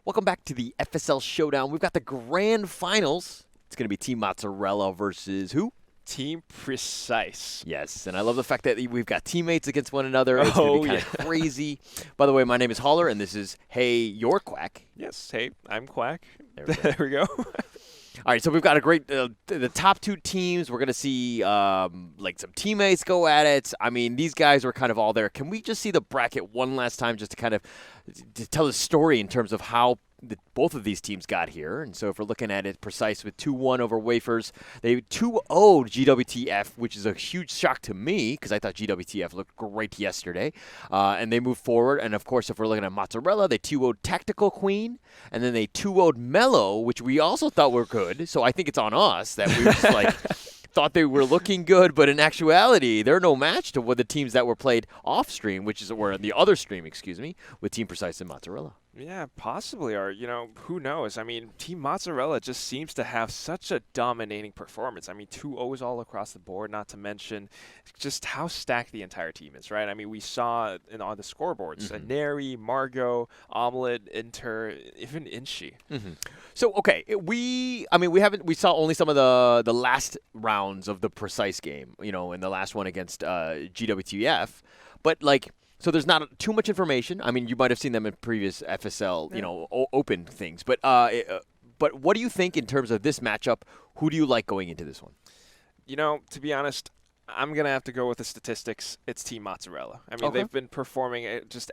Welcome back to the FSL Showdown. We've got the grand finals. It's going to be Team Mozzarella versus who? Team Precise. Yes, and I love the fact that we've got teammates against one another. It's going to be kind of crazy. By the way, my name is Holler, and this is Hey, You're Quack. Yes, hey, I'm Quack. There we go. All right, so we've got a great the top two teams. We're going to see like some teammates go at it. I mean, these guys are kind of all there. Can we just see the bracket one last time just to kind of to tell the story in terms of how both of these teams got here? And so if we're looking at it, Precise with 2-1 over Wafers. They 2-0'd GWTF, which is a huge shock to me because I thought GWTF looked great yesterday. And they moved forward. And, of course, if we're looking at Mozzarella, they 2-0'd Tactical Queen. And then they 2-0'd Mellow, which we also thought were good. So I think it's on us that we were just like thought they were looking good. But in actuality, they're no match to what the teams that were played off stream, which is or the other stream, excuse me, with Team Precise and Mozzarella. Yeah, possibly. Or, who knows? I mean, Team Mozzarella just seems to have such a dominating performance. I mean, 2-0s all across the board, not to mention just how stacked the entire team is, right? I mean, we saw on the scoreboards, Neri, Margot, Omelette, Inter, even Inchi. So, okay, we saw only some of the last rounds of the Precise game, in the last one against GWTF, but like, so there's not too much information. I mean, you might have seen them in previous FSL, open things. But what do you think in terms of this matchup? Who do you like going into this one? To be honest, I'm going to have to go with the statistics. It's Team Mozzarella. I mean, they've been performing just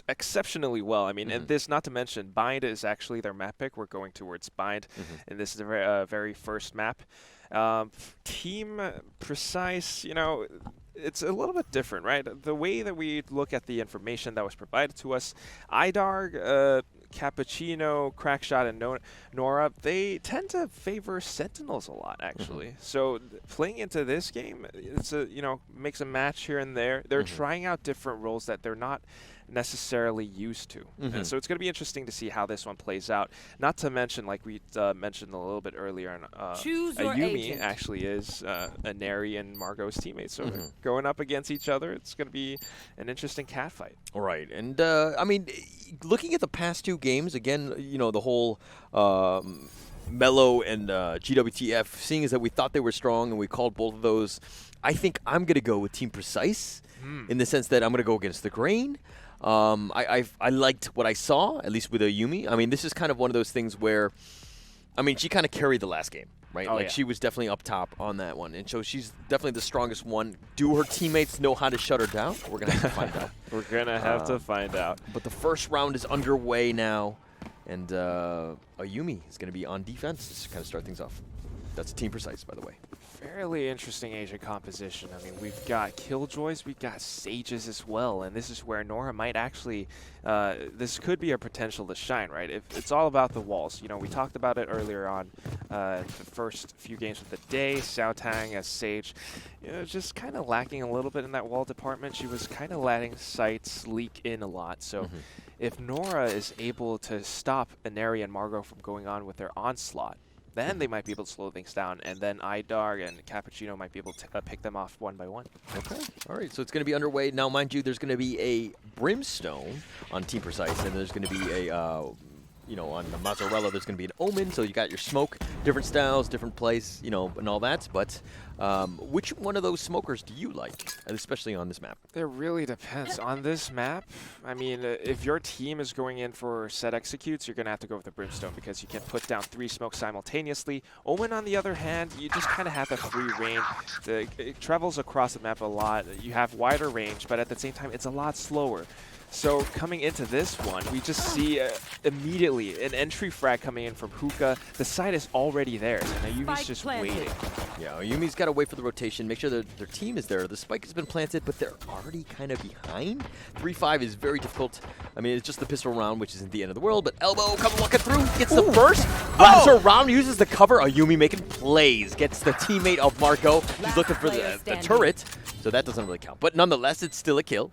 exceptionally well. I mean, and this, not to mention, Bind is actually their map pick. We're going towards Bind, and this is the very first map. Team Precise, it's a little bit different, right? The way that we look at the information that was provided to us, IDARG, Cappuccino, Crackshot, and Nora, they tend to favor Sentinels a lot, actually. So playing into this game, it's makes a match here and there. They're trying out different roles that they're not necessarily used to. And so it's going to be interesting to see how this one plays out. Not to mention, like we mentioned a little bit earlier, Ayumi actually is a Neri and Margot's teammate. So going up against each other, it's going to be an interesting catfight. All right. And, I mean, looking at the past two games, again, the whole Mellow and GWTF, seeing as that we thought they were strong and we called both of those, I think I'm going to go with Team Precise in the sense that I'm going to go against the grain. I liked what I saw, at least with Ayumi. I mean, this is kind of one of those things where, I mean, she kind of carried the last game, right? She was definitely up top on that one. And so she's definitely the strongest one. Do her teammates know how to shut her down? We're going to have to find out. We're going to have to find out. But the first round is underway now. And Ayumi is going to be on defense to kind of start things off. That's Team Precise, by the way. Fairly interesting agent composition. I mean, we've got Killjoys, we've got Sages as well, and this is where Nora might actually, this could be a potential to shine, right? It's all about the walls. We talked about it earlier on the first few games of the day. Xiao Tang as Sage, just kind of lacking a little bit in that wall department. She was kind of letting sights leak in a lot, so if Nora is able to stop Neri and Margot from going on with their onslaught, then they might be able to slow things down, and then IDARG and Cappuccino might be able to pick them off one by one. Okay. All right, so it's going to be underway. Now, mind you, there's going to be a Brimstone on Team Precise, and there's going to be a, on the Mozzarella, there's going to be an Omen, so you got your smoke, different styles, different place, and all that. But which one of those smokers do you like, especially on this map? It really depends. On this map, I mean, if your team is going in for set executes, you're going to have to go with the Brimstone because you can put down 3 smokes simultaneously. Omen, on the other hand, you just kind of have the free reign. It travels across the map a lot. You have wider range, but at the same time, it's a lot slower. So coming into this one, we just see immediately an entry frag coming in from Hookah. The site is already theirs, and Ayumi's just waiting. Yeah, Ayumi's got to wait for the rotation, make sure that their team is there. The spike has been planted, but they're already kind of behind. 3-5 is very difficult. I mean, it's just the pistol round, which isn't the end of the world, but Elbow coming walking through, gets the first. Blaster round, uses the cover. Ayumi making plays, gets the teammate of Marco. She's looking for the turret, so that doesn't really count. But nonetheless, it's still a kill.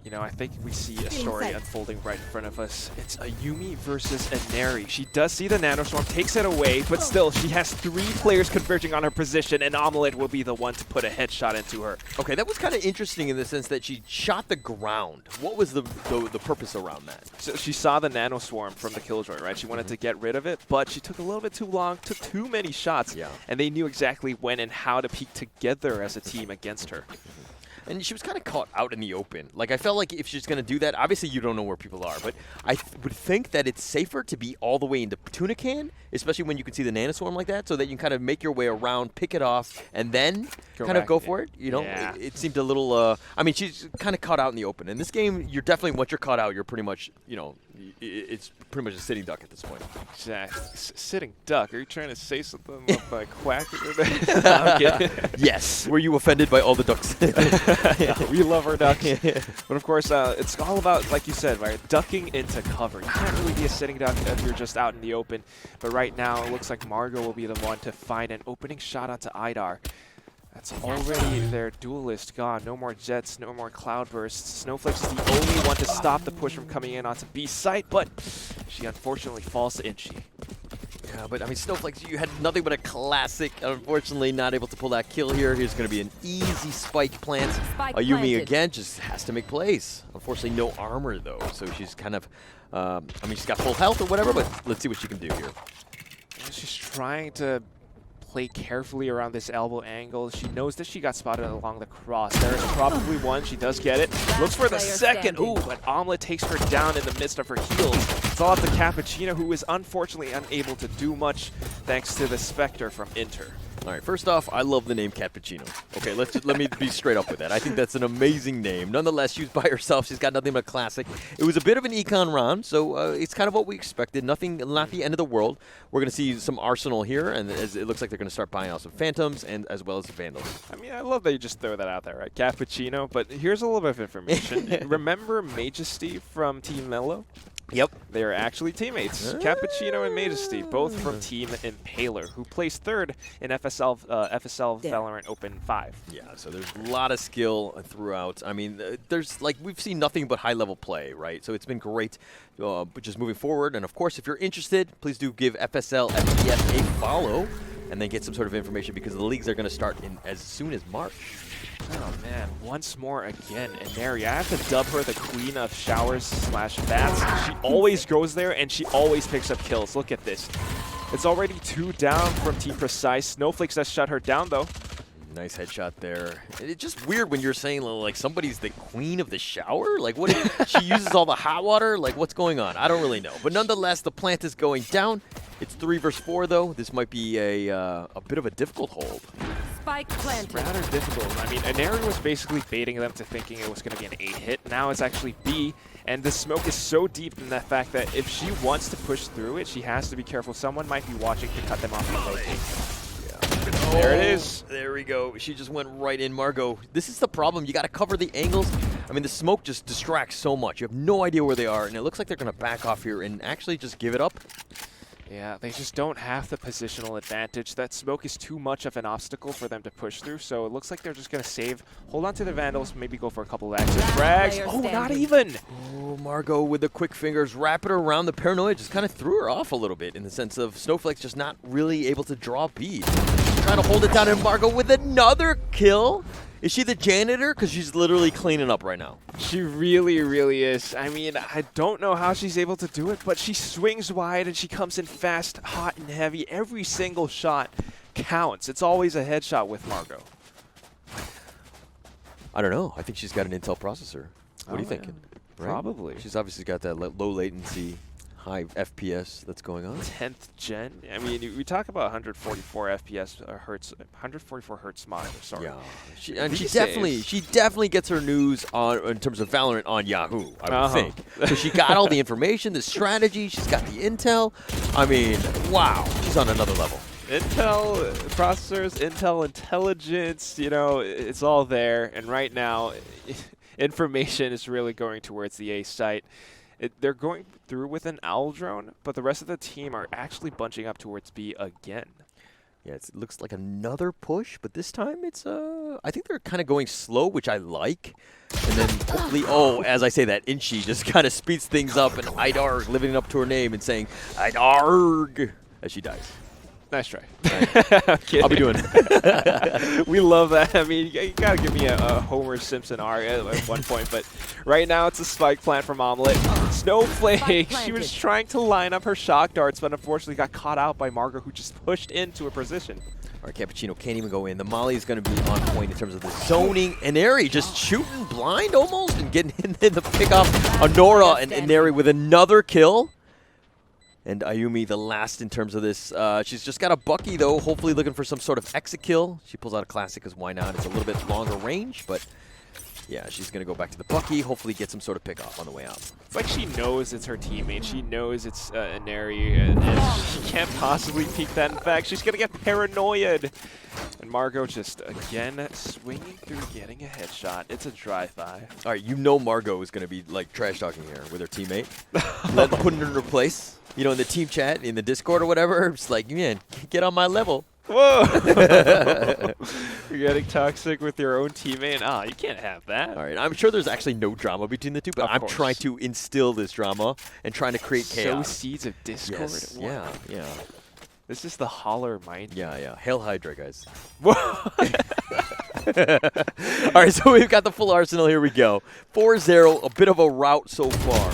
You know, I think we see a story unfolding right in front of us. It's a Yuumi versus a Neri. She does see the Nanoswarm, takes it away, but still, she has 3 players converging on her position, and Omelette will be the one to put a headshot into her. Okay, that was kind of interesting in the sense that she shot the ground. What was the purpose around that? So she saw the Nanoswarm from the Killjoy, right? She wanted to get rid of it, but she took a little bit too long, took too many shots, and they knew exactly when and how to peek together as a team against her. And she was kind of caught out in the open. Like, I felt like if she's going to do that, obviously you don't know where people are, but I would think that it's safer to be all the way into Tuna Can, especially when you can see the Nanoswarm like that, so that you can kind of make your way around, pick it off, and then kind of go for it. You know, it seemed a little, I mean, she's kind of caught out in the open. In this game, you're definitely, once you're caught out, you're pretty much, you know, it's pretty much a sitting duck at this point. Exactly. Sitting duck. Are you trying to say something like quack? I'm kidding. Yes. Were you offended by all the ducks? We love our ducks. But of course, it's all about, like you said, right, ducking into cover. You can't really be a sitting duck if you're just out in the open. But right now, it looks like Margot will be the one to find an opening shot onto Idar. That's already their duelist gone. No more Jets, no more Cloudbursts. Snowflake's is the only one to stop the push from coming in onto B site, but she unfortunately falls to Inchi. Yeah, but I mean, Snowflakes, you had nothing but a classic. Unfortunately, not able to pull that kill here. Here's going to be an easy spike plant. Yuumi again just has to make plays. Unfortunately, no armor though, so she's kind of, I mean, she's got full health or whatever, but let's see what she can do here. She's trying to play carefully around this elbow angle. She knows that she got spotted along the cross. There is probably one. She does get it. Looks for the second. Ooh, but Omelette takes her down in the midst of her heals. It's all up to Cappuccino, who is unfortunately unable to do much thanks to the Spectre from Inter. All right, first off, I love the name Cappuccino. Okay, let me be straight up with that. I think that's an amazing name. Nonetheless, she's by herself. She's got nothing but classic. It was a bit of an econ round, so it's kind of what we expected. Nothing, not the end of the world. We're going to see some Arsenal here, and it looks like they're going to start buying out some Phantoms and as well as the Vandals. I mean, I love that you just throw that out there, right? Cappuccino, but here's a little bit of information. Remember Majesty from Team Mello? Yep. They are actually teammates. Cappuccino and Majesty, both from Team Impaler, who placed 3rd in FSL Valorant Open 5. Yeah, so there's a lot of skill throughout. I mean, there's like, we've seen nothing but high-level play, right? So it's been great just moving forward. And of course, if you're interested, please do give FSL FPS a follow and then get some sort of information because the leagues are going to start in as soon as March. Oh man, once more again, Neri. I have to dub her the queen of showers / bats. She always goes there and she always picks up kills. Look at this. It's already 2 down from Team Precise. Snowflakes has shut her down though. Nice headshot there. It's just weird when you're saying like somebody's the queen of the shower. Like what? She uses all the hot water. Like what's going on? I don't really know. But nonetheless, the plant is going down. It's 3 versus 4 though. This might be a bit of a difficult hold. Spike planted. Rather difficult. I mean, Neri was basically baiting them to thinking it was going to be an 8 hit. Now it's actually B, and the smoke is so deep in that fact that if she wants to push through it, she has to be careful. Someone might be watching to cut them off the yeah. There it is. There we go. She just went right in, Margot. This is the problem. You got to cover the angles. I mean, the smoke just distracts so much. You have no idea where they are, and it looks like they're going to back off here and actually just give it up. Yeah, they just don't have the positional advantage. That smoke is too much of an obstacle for them to push through, so it looks like they're just going to save, hold on to the Vandals, maybe go for a couple of exit frags. Oh, not even! Oh, Margot with the quick fingers, wrap it around the paranoia, just kind of threw her off a little bit in the sense of Snowflake's just not really able to draw bead. Trying to hold it down, and Margot with another kill. Is she the janitor? Because she's literally cleaning up right now. She really, really is. I mean, I don't know how she's able to do it, but she swings wide and she comes in fast, hot, and heavy. Every single shot counts. It's always a headshot with Margot. I don't know. I think she's got an Intel processor. What are you thinking? Right? Probably. She's obviously got that low latency, high FPS that's going on. 10th gen. I mean, we talk about 144 FPS hertz, 144 hertz monitor. Sorry. Yeah, she definitely gets her news on in terms of Valorant on Yahoo. I would think. So she got all the information, the strategy. She's got the intel. I mean, wow, she's on another level. Intel processors, Intel intelligence. You know, it's all there. And right now, information is really going towards the A site. They're going through with an owl drone, but the rest of the team are actually bunching up towards B again. Yeah, it looks like another push, but this time it's I think they're kind of going slow, which I like. And then hopefully, as I say that, Inchi just kind of speeds things up, and Idarg living up to her name and saying Idarg as she dies. Nice try. I'll be doing it. We love that. I mean, you gotta give me a Homer Simpson arc at one point, but right now it's a spike plant from Omelette. Snowflake, she was trying to line up her shock darts, but unfortunately got caught out by Margot, who just pushed into a position. All right, Cappuccino can't even go in. The Molly is going to be on point in terms of the zoning. And Eri just shooting blind almost and getting in the pickoff. Honora and Eri with another kill. And Ayumi the last in terms of this. She's just got a Bucky, though, hopefully looking for some sort of exit kill. She pulls out a classic because why not? It's a little bit longer range, but yeah, she's going to go back to the Bucky, hopefully get some sort of pickoff on the way out. It's like she knows it's her teammate. She knows it's Inari, and she can't possibly peek that. In fact, she's going to get paranoid. And Margot just, again, swinging through, getting a headshot. It's a drive-by. All right, you know Margot is going to be, like, trash-talking here with her teammate. Putting her in her place. You know, in the team chat, in the Discord or whatever, it's like, man, get on my level. Whoa! You're getting toxic with your own teammate. Oh, you can't have that. All right, I'm sure there's actually no drama between the two, but I'm trying to instill this drama and trying to create chaos. Sow seeds of discord. Yes. Wow. Yeah. This is the holler mind. Yeah. Hail Hydra, guys. All right, so we've got the full arsenal. Here we go. 4-0, a bit of a rout so far.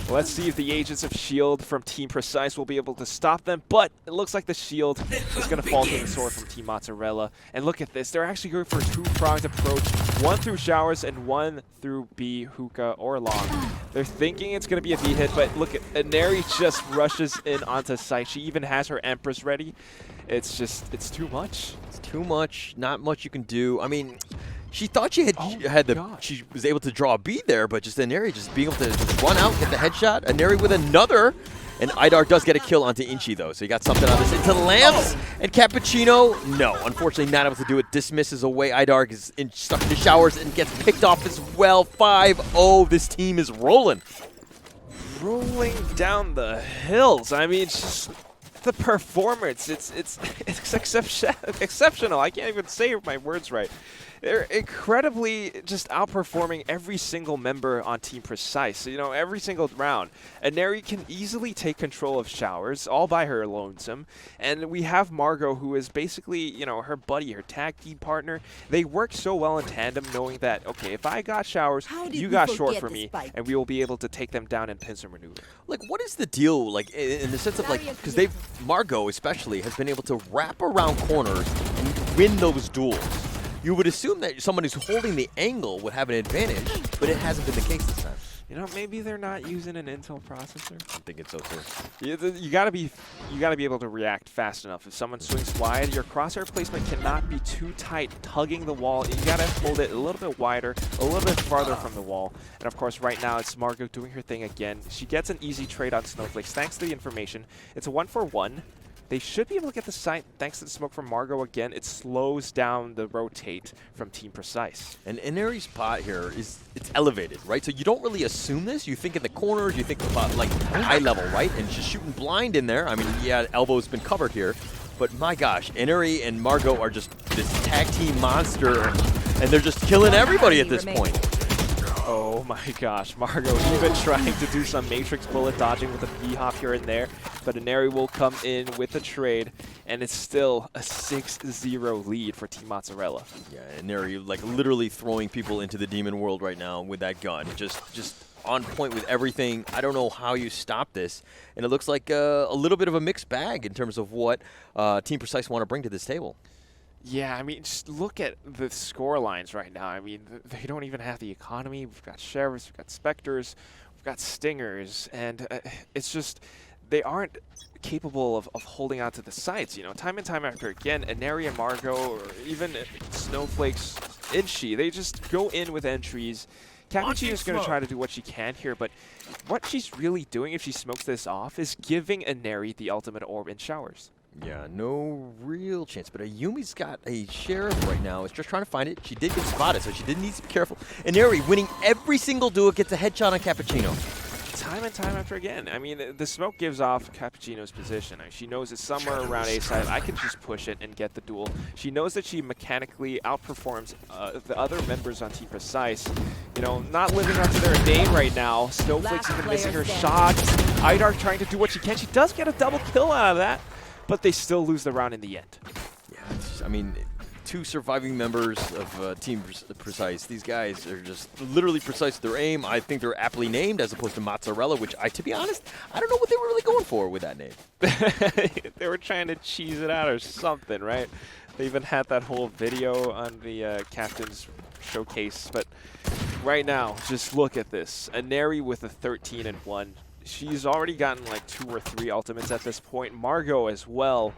Let's see if the Agents of S.H.I.E.L.D. from Team Precise will be able to stop them, but it looks like the shield is going to fall to the sword from Team Mozzarella. And look at this. They're actually going for a two-pronged approach, one through showers and one through B, hookah, or long. They're thinking it's going to be a B hit, but look at Inari just rushes in onto site. She even has her Empress ready. It's too much. It's too much. Not much you can do. I mean, she thought she she was able to draw a B there, but just Inari just being able to just run out, get the headshot. Inari with another, and Idarg does get a kill onto Inchi though, so you got something on this. Into Lamps and Cappuccino. No, unfortunately not able to do it. Dismisses away. Idarg is stuck in the showers and gets picked off as well. 5-0. This team is rolling. Rolling down the hills. I mean, it's just the performance. It's exceptional. I can't even say my words right. They're incredibly just outperforming every single member on Team Precise. You know, every single round. Inari can easily take control of showers all by her lonesome. And we have Margot, who is basically, you know, her buddy, her tag team partner. They work so well in tandem, knowing that, okay, if I got showers, you got short for me, and we will be able to take them down in pincer maneuver. Like, what is the deal, like, in the sense of, like, because Margot especially has been able to wrap around corners and win those duels. You would assume that someone who's holding the angle would have an advantage, but it hasn't been the case this time. You know, maybe they're not using an Intel processor. I'm thinking so too. You gotta be able to react fast enough. If someone swings wide, your crosshair placement cannot be too tight, tugging the wall. You gotta hold it a little bit wider, a little bit farther from the wall. And of course, right now it's Margot doing her thing again. She gets an easy trade on Snowflakes thanks to the information. It's a 1-for-1. They should be able to get the site thanks to the smoke from Margot again. It slows down the rotate from Team Precise. And Inari's spot here it's elevated, right? So you don't really assume this. You think in the corners, you think about like high level, right? And she's shooting blind in there. I mean, yeah, elbow's been covered here. But my gosh, Inari and Margot are just this tag team monster, and they're just killing everybody at this point. Oh my gosh, Margot even trying to do some Matrix bullet dodging with a B-hop here and there, but Inari will come in with a trade, and it's still a 6-0 lead for Team Mozzarella. Yeah, Inari like literally throwing people into the demon world right now with that gun. Just on point with everything. I don't know how you stop this, and it looks like a little bit of a mixed bag in terms of what Team Precise want to bring to this table. Yeah, I mean, just look at the score lines right now. I mean, they don't even have the economy. We've got Sheriffs, we've got Spectres, we've got Stingers, and it's just they aren't capable of holding on to the sites. You know, time and time after again, Inari and Margot, or even Snowflake's Inchi, they just go in with entries. Cappuccino is going to try to do what she can here, but what she's really doing if she smokes this off is giving Inari the ultimate orb in showers. Yeah, no real chance. But Ayumi's got a Sheriff right now. Is just trying to find it. She did get spotted, so she did need to be careful. Inari winning every single duel, gets a headshot on Cappuccino. time and time after again. I mean, the smoke gives off Cappuccino's position. I mean, she knows it's somewhere around A side. I can just push it and get the duel. She knows that she mechanically outperforms the other members on Team Precise. You know, not living up to their name right now. Snowflake's even missing her shot. Idark trying to do what she can. She does get a double kill out of that, but they still lose the round in the end. Yeah, I mean, 2 surviving members of Team Precise. These guys are just literally precise with their aim. I think they're aptly named as opposed to Mozzarella, which to be honest, I don't know what they were really going for with that name. They were trying to cheese it out or something, right? They even had that whole video on the captain's showcase. But right now, just look at this. Aneri with a 13-1. She's already gotten like 2 or 3 ultimates at this point. Margot as well.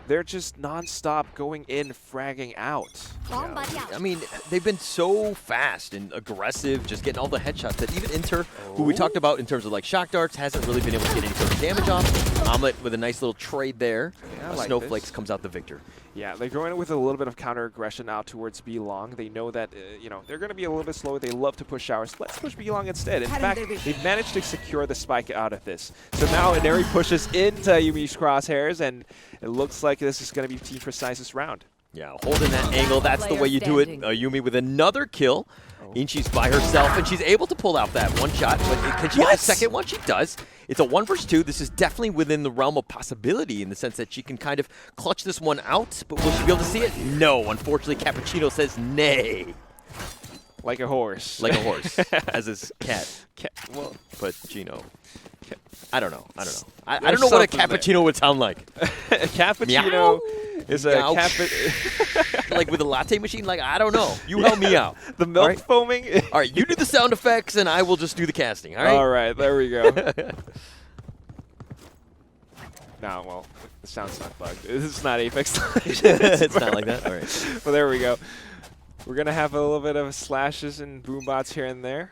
They're just non-stop going in, fragging out. Yeah. I mean, they've been so fast and aggressive, just getting all the headshots that even Inter, who we talked about in terms of like shock darts, hasn't really been able to get any sort of damage off. Omelet with a nice little trade there. Yeah, like Snowflakes comes out the victor. Yeah, they're going with a little bit of counter-aggression out towards B-Long. They know that, you know, they're going to be a little bit slow. They love to push showers. Let's push B-Long instead. In fact, they've managed to secure the spike out of this. So now Aneri pushes into Yumi's crosshairs, and it looks like this is going to be Team Precise's round. Yeah, holding that angle, that's the way you do it. Yumi with another kill. Inchi's by herself, and she's able to pull out that one shot. But can she get a second one? She does. It's a 1 versus 2. This is definitely within the realm of possibility in the sense that she can kind of clutch this one out. But will she be able to see it? No. Unfortunately, Cappuccino says nay. Like a horse. Like a horse, as is cat. Well, but Gino. I don't know. I don't know what a cappuccino would sound like. A cappuccino is a like with a latte machine. Like I don't know. You help me out. The milk foaming. All right, you do the sound effects, and I will just do the casting. All right. All right. There we go. No, well, the sound's not bugged. It's not Apex Legends. It's not like that. All right. Well, there we go. We're gonna have a little bit of slashes and boom bots here and there.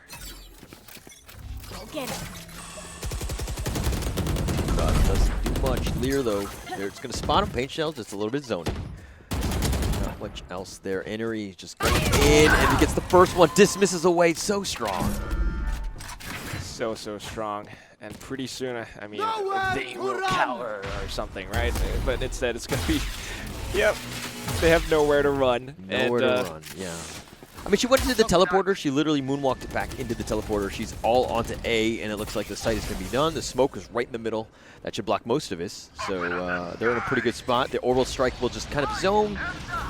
Go get it. Doesn't do much. Lear, though, it's going to spot him. Paint shells, just a little bit zoning. Not much else there. Aneri just going in, and he gets the first one. Dismisses away. So strong. So strong. And pretty soon, I mean, they will cower or something, right? But instead, it's going to be, yep, they have nowhere to run. Nowhere to run, yeah. I mean, she went into the teleporter. She literally moonwalked back into the teleporter. She's all onto A, and it looks like the site is going to be done. The smoke is right in the middle. That should block most of us. So they're in a pretty good spot. The orbital strike will just kind of zone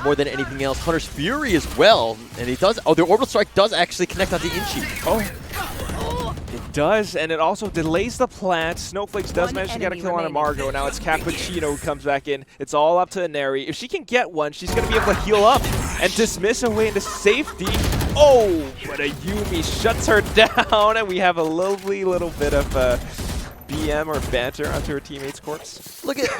more than anything else. Hunter's Fury as well, and he does. Oh, the orbital strike does actually connect onto Inchi. Oh. It does, and it also delays the plant. Snowflakes does manage to get a kill on Margot. Now it's Cappuccino who comes back in. It's all up to Aneri. If she can get one, she's going to be able to heal up and dismiss her way into safety. Oh, but a Yumi shuts her down, and we have a lovely little bit of BM or banter onto her teammate's corpse. Look at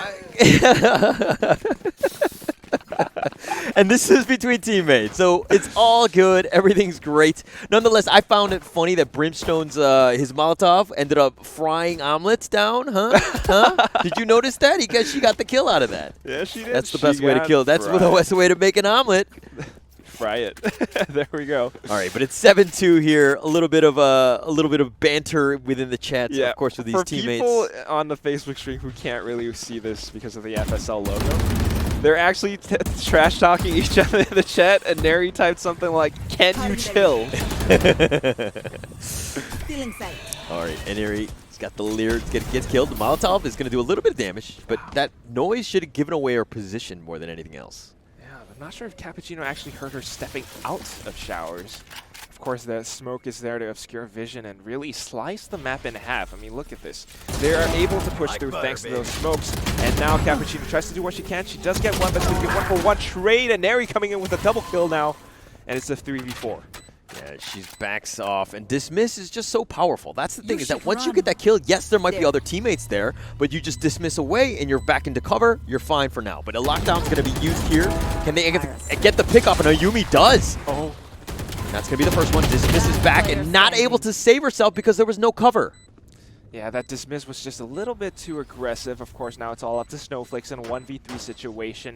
and this is between teammates, so it's all good. Everything's great. Nonetheless, I found it funny that Brimstone's his Molotov ended up frying omelets down. Huh? Did you notice that? She got the kill out of that. Yeah, she did. That's the best way to kill. That's the best way to make an omelet. Fry it. There we go. All right, but it's 7-2 here. A little bit of banter within the chat, of course, with these teammates. For people on the Facebook stream who can't really see this because of the FSL logo, they're actually trash talking each other in the chat, and Neri typed something like, "Can you chill?" Feeling safe. All right, and Neri's got the Lear, gets killed. The Molotov is going to do a little bit of damage, but that noise should have given away her position more than anything else. I'm not sure if Cappuccino actually heard her stepping out of showers. Of course, the smoke is there to obscure vision and really slice the map in half. I mean, look at this. They are able to push through thanks to those smokes. And now Cappuccino tries to do what she can. She does get one, but it's going to be 1-for-1 trade. And Neri coming in with a double kill now. And it's a 3v4. Yeah, she backs off, and dismiss is just so powerful. That's the thing, is that once you get that kill, yes, there might be other teammates there, but you just dismiss away, and you're back into cover, you're fine for now. But a lockdown's going to be used here. Can they get the pick up? And Ayumi does. Oh. That's going to be the first one. Dismiss is back and not able to save herself because there was no cover. Yeah, that dismiss was just a little bit too aggressive. Of course, now it's all up to Snowflakes in a 1v3 situation.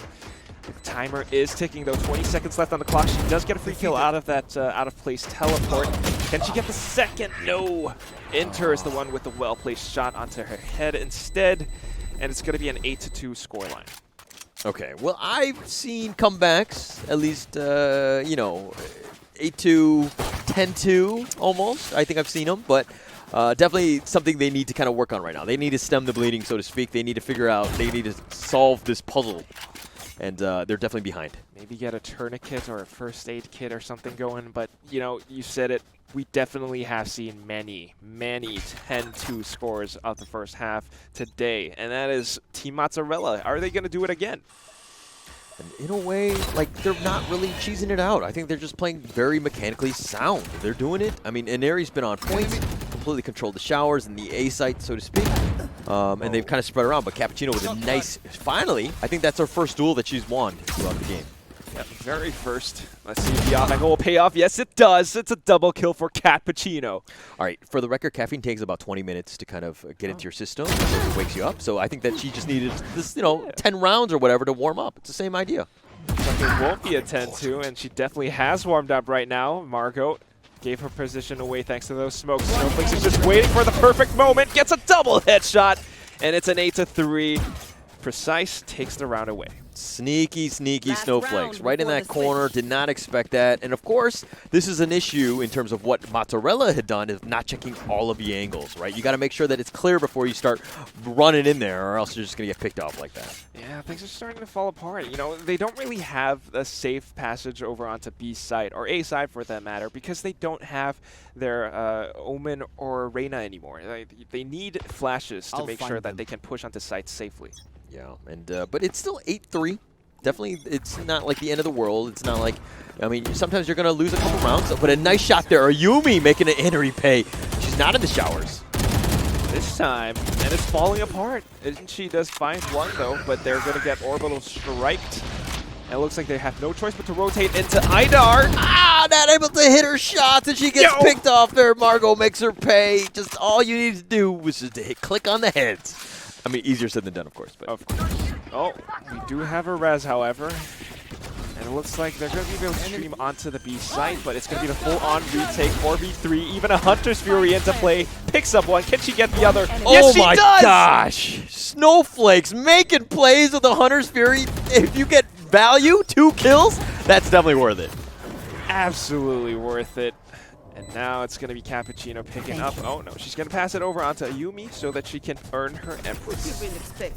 The timer is ticking, though. 20 seconds left on the clock. She does get a free kill out of that out-of-place teleport. Can she get the second? No. Inter is the one with the well-placed shot onto her head instead, and it's going to be an 8-2 scoreline. Okay, well, I've seen comebacks, at least, you know, 8-2, 10-2 almost. I think I've seen them, but definitely something they need to kind of work on right now. They need to stem the bleeding, so to speak. They need to figure out, they need to solve this puzzle, and they're definitely behind. Maybe get a tourniquet or a first aid kit or something going, but, you know, you said it. We definitely have seen many 10-2 scores of the first half today, and that is Team Mozzarella. Are they going to do it again? And in a way, like, they're not really cheesing it out. I think they're just playing very mechanically sound. They're doing it. I mean, Inari's been on point, completely controlled the showers and the A site, so to speak. And they've kind of spread around, but Cappuccino with a nice, finally, I think that's her first duel that she's won throughout the game. Yep, very first. Let's see if the angle will pay off. Yes, it does. It's a double kill for Cappuccino. All right, for the record, caffeine takes about 20 minutes to kind of get into your system before it wakes you up. So I think that she just needed this, you know, 10 rounds or whatever to warm up. It's the same idea. But it won't be a 10-2, and she definitely has warmed up right now. Margot gave her position away thanks to those smokes. Snowflakes is just waiting for the perfect moment, gets a double headshot, and it's an 8-3. Precise takes the round away. Sneaky Last Snowflakes. round Right in before that the corner. switch. Did not expect that. And, of course, this is an issue in terms of what Mozzarella had done is not checking all of the angles, right? You got to make sure that it's clear before you start running in there, or else you're just going to get picked off like that. Yeah, things are starting to fall apart. You know, they don't really have a safe passage over onto B side, or A side for that matter, because they don't have their Omen or Reyna anymore. They need flashes to make sure that they can push onto sites safely. Yeah, and but it's still 8-3. Definitely, it's not like the end of the world. It's not like, I mean, sometimes you're going to lose a couple rounds, but a nice shot there. Ayumi making an Inari pay. She's not in the showers. This time, and it's falling apart. She does find one, though, but they're going to get orbital striked. And it looks like they have no choice but to rotate into Idar. Ah, not able to hit her shots, and she gets picked off there. Margot makes her pay. Just all you need to do was just to click on the heads. I mean, easier said than done, of course. But of course. Oh, we do have a res, however. And it looks like they're going to be able to stream onto the B site, but it's going to be the full-on retake, 4v3. Even a Hunter's Fury into play. Picks up one. Can she get the other? Yes, she does! Oh, my gosh. Snowflakes making plays with the Hunter's Fury. If you get value, 2 kills, that's definitely worth it. Absolutely worth it. And now it's going to be Cappuccino picking up. Oh, no. She's going to pass it over onto Ayumi so that she can earn her Empress.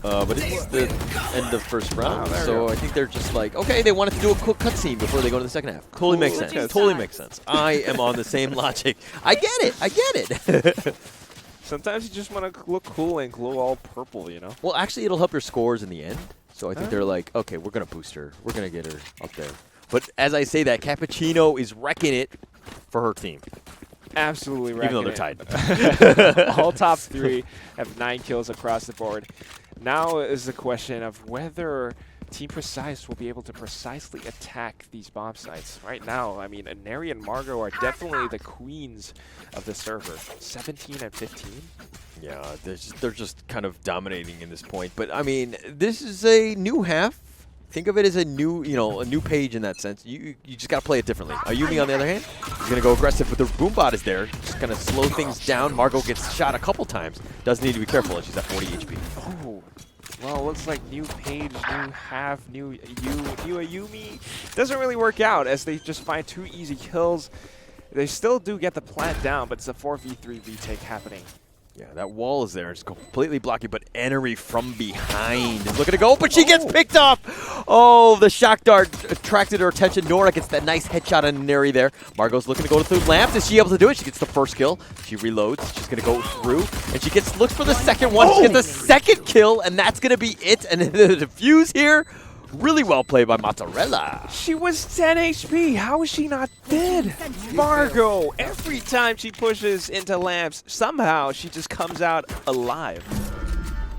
But it's the end of first round, Oh, so I think they're just like, okay, they wanted to do a quick cutscene before they go to the second half. Totally makes sense. Totally makes sense. I am on the same logic. I get it. I get it. Sometimes you just want to look cool and glow all purple, you know? Well, actually, it'll help your scores in the end. So I think they're like, okay, we're going to boost her. We're going to get her up there. But as I say that, Cappuccino is wrecking it for her team. Absolutely right. Even though they're tied. All top 3 have 9 kills across the board. Now is the question of whether Team Precise will be able to precisely attack these bomb sites. Right now, I mean, Inari and Margot are definitely the queens of the server. 17 and 15. Yeah, they're just kind of dominating in this point. But, I mean, this is a new half. Think of it as a new, a new page in that sense. You just got to play it differently. Ayumi, on the other hand, is going to go aggressive, but the Boombot is there. Just going to slow things down. Margot gets shot a couple times. Does need to be careful as she's at 40 HP. Oh, well, it looks like new page, new half, new Ayumi. Doesn't really work out as they just find 2 easy kills. They still do get the plant down, but it's a 4v3 retake happening. Yeah, that wall is there. It's completely blocking, but Inari from behind is looking to go, but she gets picked off. Oh, the shock dart attracted her attention. Nora gets that nice headshot on Inari there. Margot's looking to go through lamps. Is she able to do it? She gets the first kill. She reloads. She's going to go through, and she looks for the second one. She gets the second kill, and that's going to be it. And the defuse here, really well played by Mozzarella. She was 10 HP. How is she not dead? Margot, every time she pushes into lamps, somehow she just comes out alive.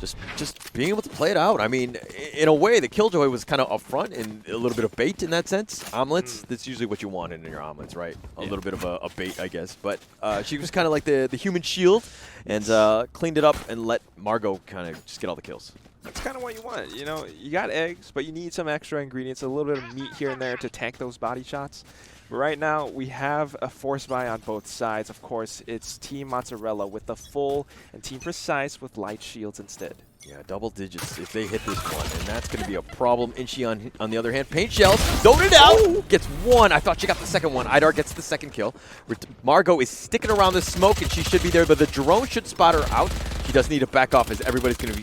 just being able to play it out. I mean, in a way, the Killjoy was kind of upfront and a little bit of bait in that sense. Omelets, that's usually what you want in your omelets, right? A little bit of a bait, I guess. But she was kind of like the human shield and cleaned it up and let Margot kind of just get all the kills. That's kind of what you want. You know, you got eggs, but you need some extra ingredients, a little bit of meat here and there to tank those body shots. But right now, we have a force buy on both sides. Of course, it's Team Mozzarella with the full and Team Precise with light shields instead. Yeah, double digits if they hit this one, and that's going to be a problem. Inchi on the other hand, paint shells, throwed it out, gets one. I thought she got the second one. Idar gets the second kill. Margot is sticking around the smoke, and she should be there, but the drone should spot her out. She does need to back off as everybody's going to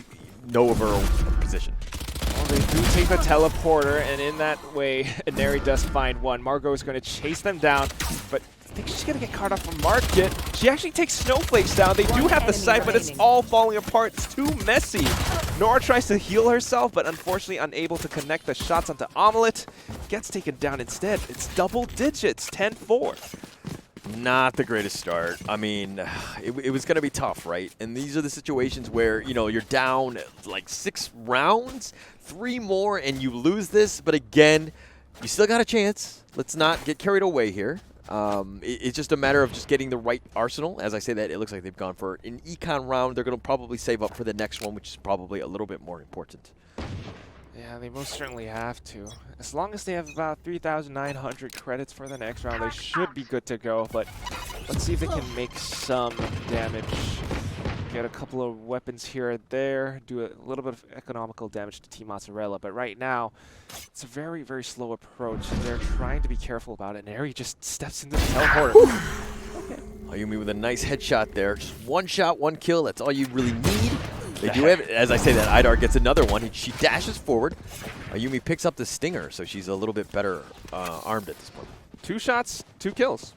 know of her own position. Well, they do take the teleporter, and in that way, Inari does find one. Margot is going to chase them down, but I think she's going to get caught off a market. She actually takes Snowflakes down. They do have the sight, but it's all falling apart. It's too messy. Nora tries to heal herself, but unfortunately unable to connect the shots onto Omelette. Gets taken down instead. It's double digits, 10-4. Not the greatest start. I mean, it was going to be tough, right? And these are the situations where, you know, you're down like 6 rounds, 3 more, and you lose this. But again, you still got a chance. Let's not get carried away here. It's just a matter of just getting the right arsenal. As I say that, it looks like they've gone for an econ round. They're going to probably save up for the next one, which is probably a little bit more important. Yeah, they most certainly have to. As long as they have about 3,900 credits for the next round, they should be good to go. But let's see if they can make some damage. Get a couple of weapons here and there, do a little bit of economical damage to Team Mozzarella. But right now, it's a very, very slow approach. And they're trying to be careful about it. And Ari just steps into the teleporter. Okay. Ayumi with a nice headshot there. Just one shot, one kill. That's all you really need. They do have, as I say that, Idar gets another one. She dashes forward. Ayumi picks up the stinger, so she's a little bit better armed at this point. 2 shots, 2 kills.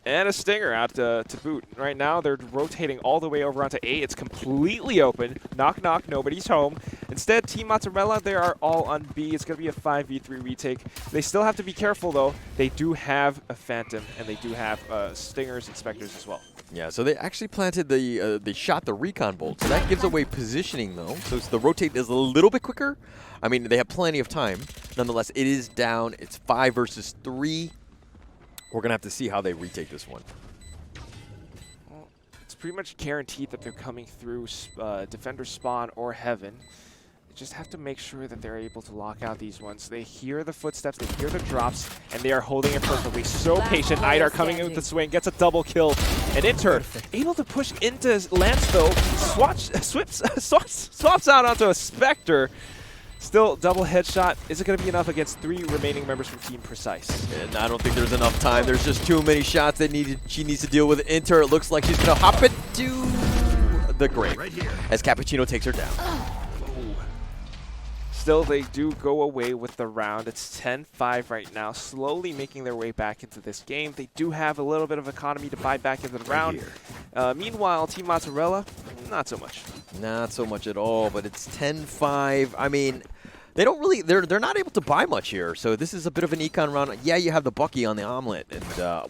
And a stinger out to boot. Right now, they're rotating all the way over onto A. It's completely open. Knock, knock, nobody's home. Instead, Team Mozzarella, they are all on B. It's going to be a 5v3 retake. They still have to be careful, though. They do have a Phantom, and they do have stingers and specters as well. Yeah, so they actually planted they shot the recon bolt. So that gives away positioning, though. So the rotate is a little bit quicker. I mean, they have plenty of time. Nonetheless, it is down. It's 5 versus 3. We're going to have to see how they retake this one. Well, it's pretty much guaranteed that they're coming through Defender Spawn or Heaven. They just have to make sure that they're able to lock out these ones. They hear the footsteps, they hear the drops, and they are holding it perfectly. So patient. Idar coming in with the swing, gets a double kill. And Inter able to push into Lanceville, swaps out onto a Spectre. Still, double headshot. Is it going to be enough against 3 remaining members from Team Precise? And I don't think there's enough time. There's just too many shots that she needs to deal with. Inter, it looks like she's going to hop into the grave as Cappuccino takes her down. Still, they do go away with the round. It's 10-5 right now, slowly making their way back into this game. They do have a little bit of economy to buy back into the round. Meanwhile, Team Mozzarella, not so much. Not so much at all, but it's 10-5. I mean, they don't really, they're not able to buy much here. So this is a bit of an econ round. Yeah, you have the Bucky on the omelet. And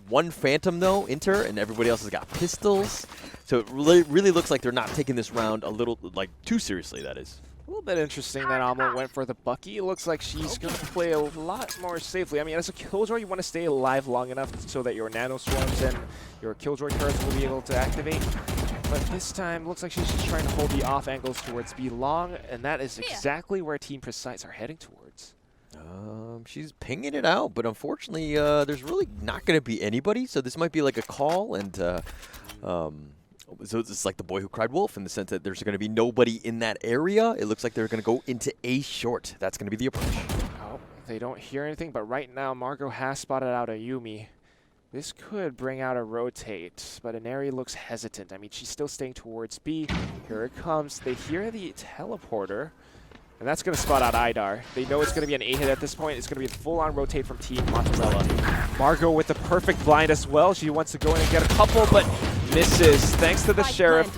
one Phantom, though, Inter, and everybody else has got pistols. So it really looks like they're not taking this round a little, like, too seriously, that is. A little bit interesting that Omelette went for the Bucky. It looks like she's going to play a lot more safely. I mean, as a Killjoy, you want to stay alive long enough so that your Nano Swarms and your Killjoy turrets will be able to activate. But this time, looks like she's just trying to hold the off angles towards B long, and that is exactly where Team Precise are heading towards. She's pinging it out, but unfortunately, there's really not going to be anybody. So this might be like a call, and so it's like the boy who cried wolf in the sense that there's going to be nobody in that area. It looks like they're going to go into A short. That's going to be the approach. Oh, they don't hear anything, but right now Margot has spotted out Ayumi. This could bring out a rotate, but Inari looks hesitant. I mean, she's still staying towards B. Here it comes. They hear the teleporter, and that's going to spot out Idar. They know it's going to be an A-hit at this point. It's going to be a full-on rotate from Team Mozzarella. Margot with the perfect blind as well. She wants to go in and get a couple, but misses. Thanks to the Sheriff.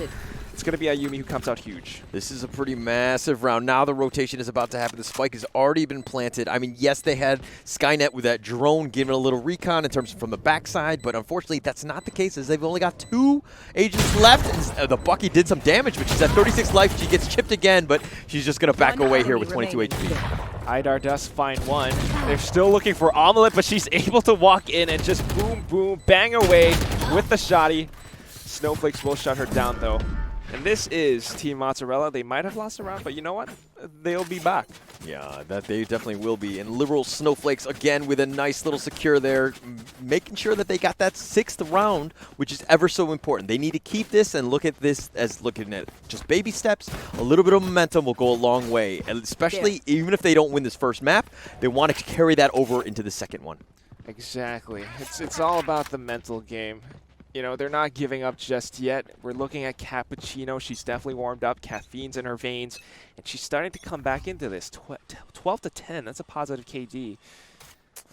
It's going to be Ayumi who comes out huge. This is a pretty massive round. Now the rotation is about to happen. The spike has already been planted. I mean, yes, they had Skynet with that drone giving a little recon in terms of from the backside, but unfortunately that's not the case as they've only got 2 agents left. And the Bucky did some damage, but she's at 36 life. She gets chipped again, but she's just going to back away here with 22 HP. Idar does find one. They're still looking for Omelette, but she's able to walk in and just boom, boom, bang away with the shotty. Snowflakes will shut her down, though. And this is Team Mozzarella. They might have lost a round, but you know what? They'll be back. Yeah, that they definitely will be. And Liberal Snowflakes, again, with a nice little secure there, making sure that they got that 6th round, which is ever so important. They need to keep this and look at this as looking at just baby steps. A little bit of momentum will go a long way, and especially even if they don't win this first map, they want to carry that over into the second one. Exactly. It's all about the mental game. You know, they're not giving up just yet. We're looking at Cappuccino. She's definitely warmed up. Caffeine's in her veins. And she's starting to come back into this. 12 to 10. That's a positive KD.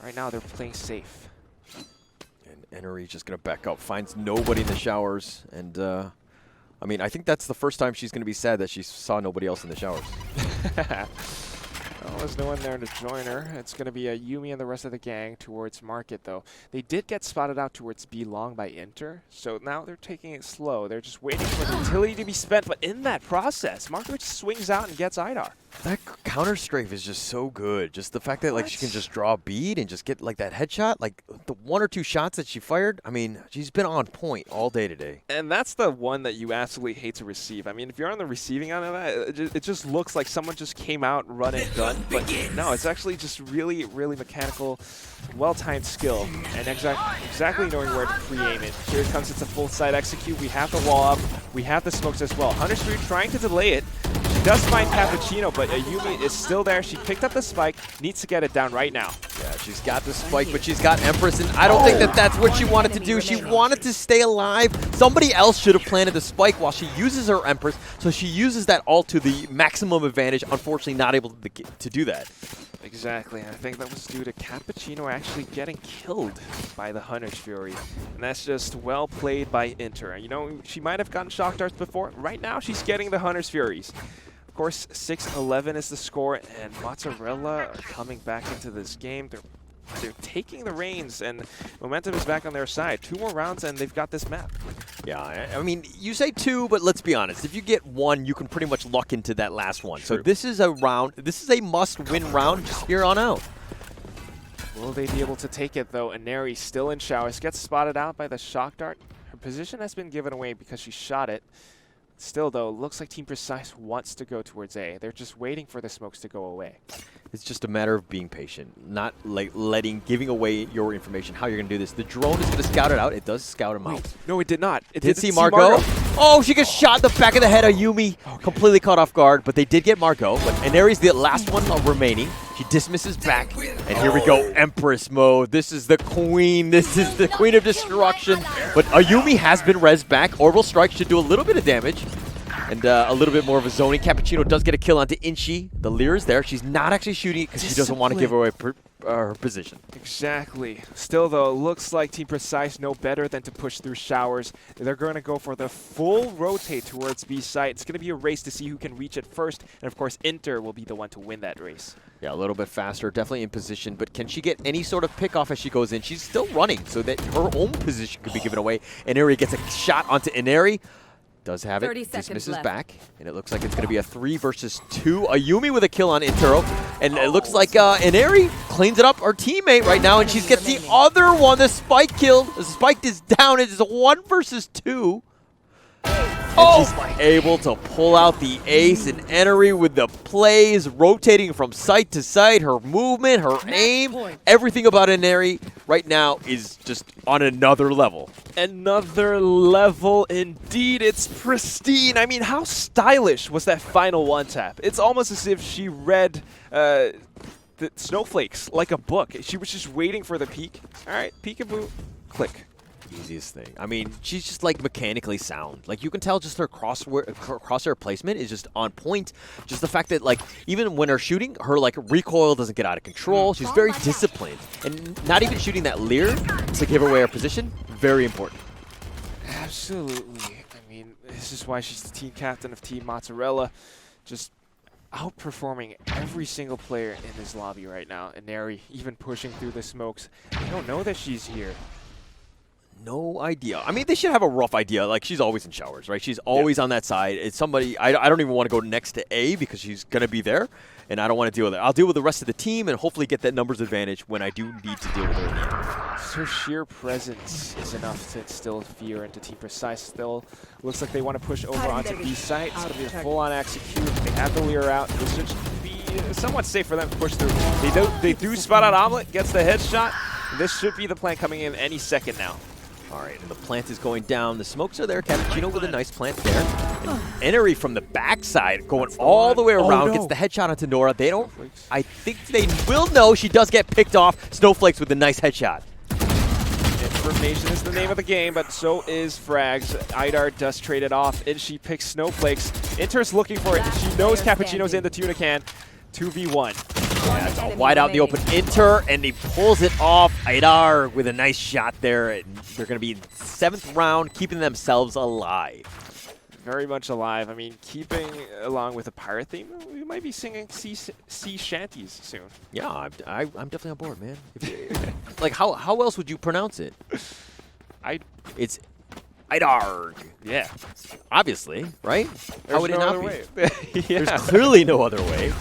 Right now, they're playing safe. And Enery just going to back up. Finds nobody in the showers. And, I mean, I think that's the first time she's going to be sad that she saw nobody else in the showers. Well, there's no one there to join her. It's going to be Yumi and the rest of the gang towards Market, though. They did get spotted out towards B long by Inter, so now they're taking it slow. They're just waiting for the utility to be spent, but in that process, Market swings out and gets Idar. That counter strafe is just so good. Just the fact that like she can just draw a bead and just get like that headshot, like the 1 or 2 shots that she fired. I mean, she's been on point all day today. And that's the one that you absolutely hate to receive. I mean, if you're on the receiving end of that, it just looks like someone just came out running gun. But no, it's actually just really, really mechanical, well-timed skill, and exactly knowing where to pre-aim it. Here it comes. It's a full side execute. We have the wall up. We have the smokes as well. Hunter's Fury trying to delay it. She does find Cappuccino, but Ayumi is still there. She picked up the spike, needs to get it down right now. Yeah, she's got the spike, but she's got Empress, and I don't think that that's what she wanted to do. She wanted to stay alive. Somebody else should have planted the spike while she uses her Empress, so she uses that ult to the maximum advantage. Unfortunately, not able to do that. Exactly. I think that was due to Cappuccino actually getting killed by the Hunter's Fury. And that's just well played by Inter. You know, she might have gotten shock darts before. Right now, she's getting the Hunter's Furies. Of course, 6-11 is the score, and Mozzarella are coming back into this game. They're taking the reins, and momentum is back on their side. 2 more rounds, and they've got this map. Yeah, I mean, you say 2, but let's be honest. If you get 1, you can pretty much luck into that last one. True. So this is a round. This is a must-win round just here on out. Will they be able to take it, though? Inari still in showers. Gets spotted out by the shock dart. Her position has been given away because she shot it. Still, though, looks like Team Precise wants to go towards A. They're just waiting for the smokes to go away. It's just a matter of being patient, not like giving away your information, how you're going to do this. The drone is going to scout it out. It does scout him out. No, it did not. It did see Margot. Oh, she gets shot in the back of the head. Ayumi completely caught off guard, but they did get Margot. But Inari's the last one remaining. She dismisses back, and here we go, Empress mode. This is the queen. This is the queen of destruction. But Ayumi has been rezzed back. Orbital Strike should do a little bit of damage. And a little bit more of a zoning. Cappuccino does get a kill onto Inchi. The Lear is there. She's not actually shooting it because she doesn't want to give away her position. Exactly. Still, though, it looks like Team Precise know better than to push through showers. They're going to go for the full rotate towards B site. It's going to be a race to see who can reach it first. And, of course, Inter will be the one to win that race. Yeah, a little bit faster, definitely in position. But can she get any sort of pick off as she goes in? She's still running so that her own position could be given away. Inari gets a shot onto Inari. Does have it, dismisses back, and it looks like it's going to be a 3 versus 2. Ayumi with a kill on Intero, and it looks like Inari cleans it up, our teammate right now, and she gets the other one, the spike kill. The spike is down, it is a 1 versus 2. And she's able to pull out the ace, and Enery with the plays, rotating from site to site, her movement, her aim, everything about Enery right now is just on another level. Another level indeed. It's pristine. I mean, how stylish was that final one tap? It's almost as if she read the snowflakes like a book. She was just waiting for the peek. All right, peekaboo, click. Easiest thing. I mean, she's just like mechanically sound. Like you can tell just her crosshair placement is just on point. Just the fact that like even when her shooting, her like recoil doesn't get out of control. She's very disciplined. And not even shooting that Lear to give away her position, very important. Absolutely. I mean, this is why she's the team captain of Team Mozzarella. Just outperforming every single player in this lobby right now. And Neri even pushing through the smokes. They don't know that she's here. No idea. I mean, they should have a rough idea. Like, she's always in showers, right? She's always on that side. It's somebody, I don't even want to go next to A because she's going to be there, and I don't want to deal with it. I'll deal with the rest of the team and hopefully get that numbers advantage when I do need to deal with her in the end. Her sheer presence is enough to instill fear into Team Precise. Still looks like they want to push over onto B site. It's going to be a full-on execute. They have the Lear out. This should be somewhat safe for them to push through. They do spot out Omelet, gets the headshot. This should be the plan coming in any second now. All right, and the plant is going down. The smokes are there. Cappuccino with a nice plant there. And Enery from the backside going all the way around. Gets the headshot onto Nora. They don't. I think they will know she does get picked off. Snowflakes with a nice headshot. Information is the name of the game, but so is Frags. Idar does trade it off, and she picks Snowflakes. Inter's looking for it. She knows Cappuccino's in the tuna can. 2v1. Yeah, it's all wide out in the open. Inter, and he pulls it off. Idar with a nice shot there. And they're going to be in 7th round, keeping themselves alive. Very much alive. I mean, keeping along with the pirate theme, we might be singing sea shanties soon. Yeah, I'm definitely on board, man. Like, how else would you pronounce it? It's Idarg. Yeah. Obviously, right? How would it not be? way. There's clearly no other way.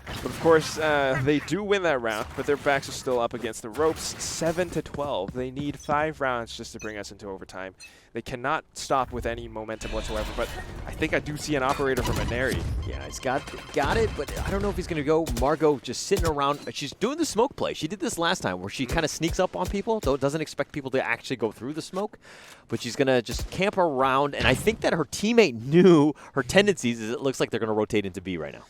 But of course, they do win that round, but their backs are still up against the ropes, 7-12. They need 5 rounds just to bring us into overtime. They cannot stop with any momentum whatsoever, but I think I do see an operator from Neri. Yeah, he's got it, but I don't know if he's going to go. Margot just sitting around. She's doing the smoke play. She did this last time where she kind of sneaks up on people, though doesn't expect people to actually go through the smoke. But she's going to just camp around, and I think that her teammate knew her tendencies. It looks like they're going to rotate into B right now.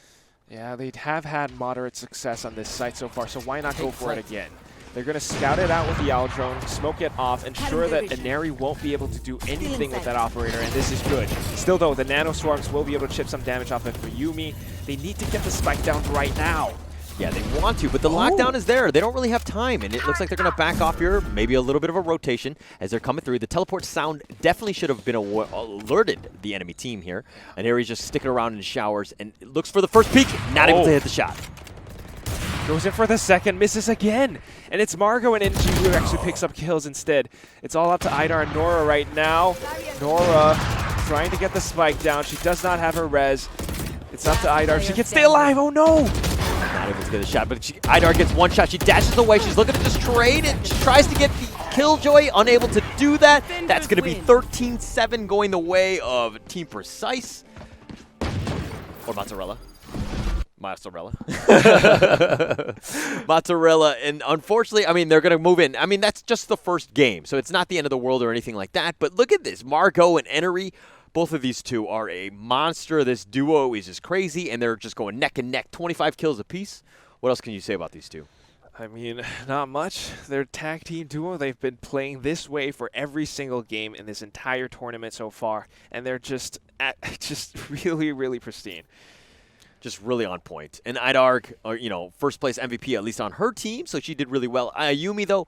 Yeah, they have had moderate success on this site so far, so why not go for it again? They're going to scout it out with the Owl Drone, smoke it off, ensure that Neri won't be able to do anything with that operator, and this is good. Still, though, the Nano Swarms will be able to chip some damage off it for Yuumi. They need to get the spike down right now. Yeah, they want to, but the lockdown is there. They don't really have time, and it looks like they're going to back off here. Maybe a little bit of a rotation as they're coming through. The teleport sound definitely should have been alerted the enemy team here. And Aries just sticking around in the showers and looks for the first peek, not able to hit the shot. Goes in for the second, misses again. And it's Margot and NG who actually picks up kills instead. It's all up to Idar and Nora right now. Nora trying to get the spike down. She does not have her res. It's up to Idar. She can stay alive. Oh, no. Not able to get a shot, but Idar gets one shot. She dashes away. She's looking to just trade it. She tries to get the Killjoy, unable to do that. That's going to be 13-7 going the way of Team Precise. Or Mozzarella. Mozzarella, and unfortunately, I mean, they're going to move in. I mean, that's just the first game, so it's not the end of the world or anything like that. But look at this. Margot and Enery, both of these two are a monster. This duo is just crazy, and they're just going neck and neck, 25 kills apiece. What else can you say about these two? I mean, not much. They're tag team duo. They've been playing this way for every single game in this entire tournament so far, and they're just really, really pristine. Just really on point. And Idarg, first place MVP at least on her team, so she did really well. Yuumi, though,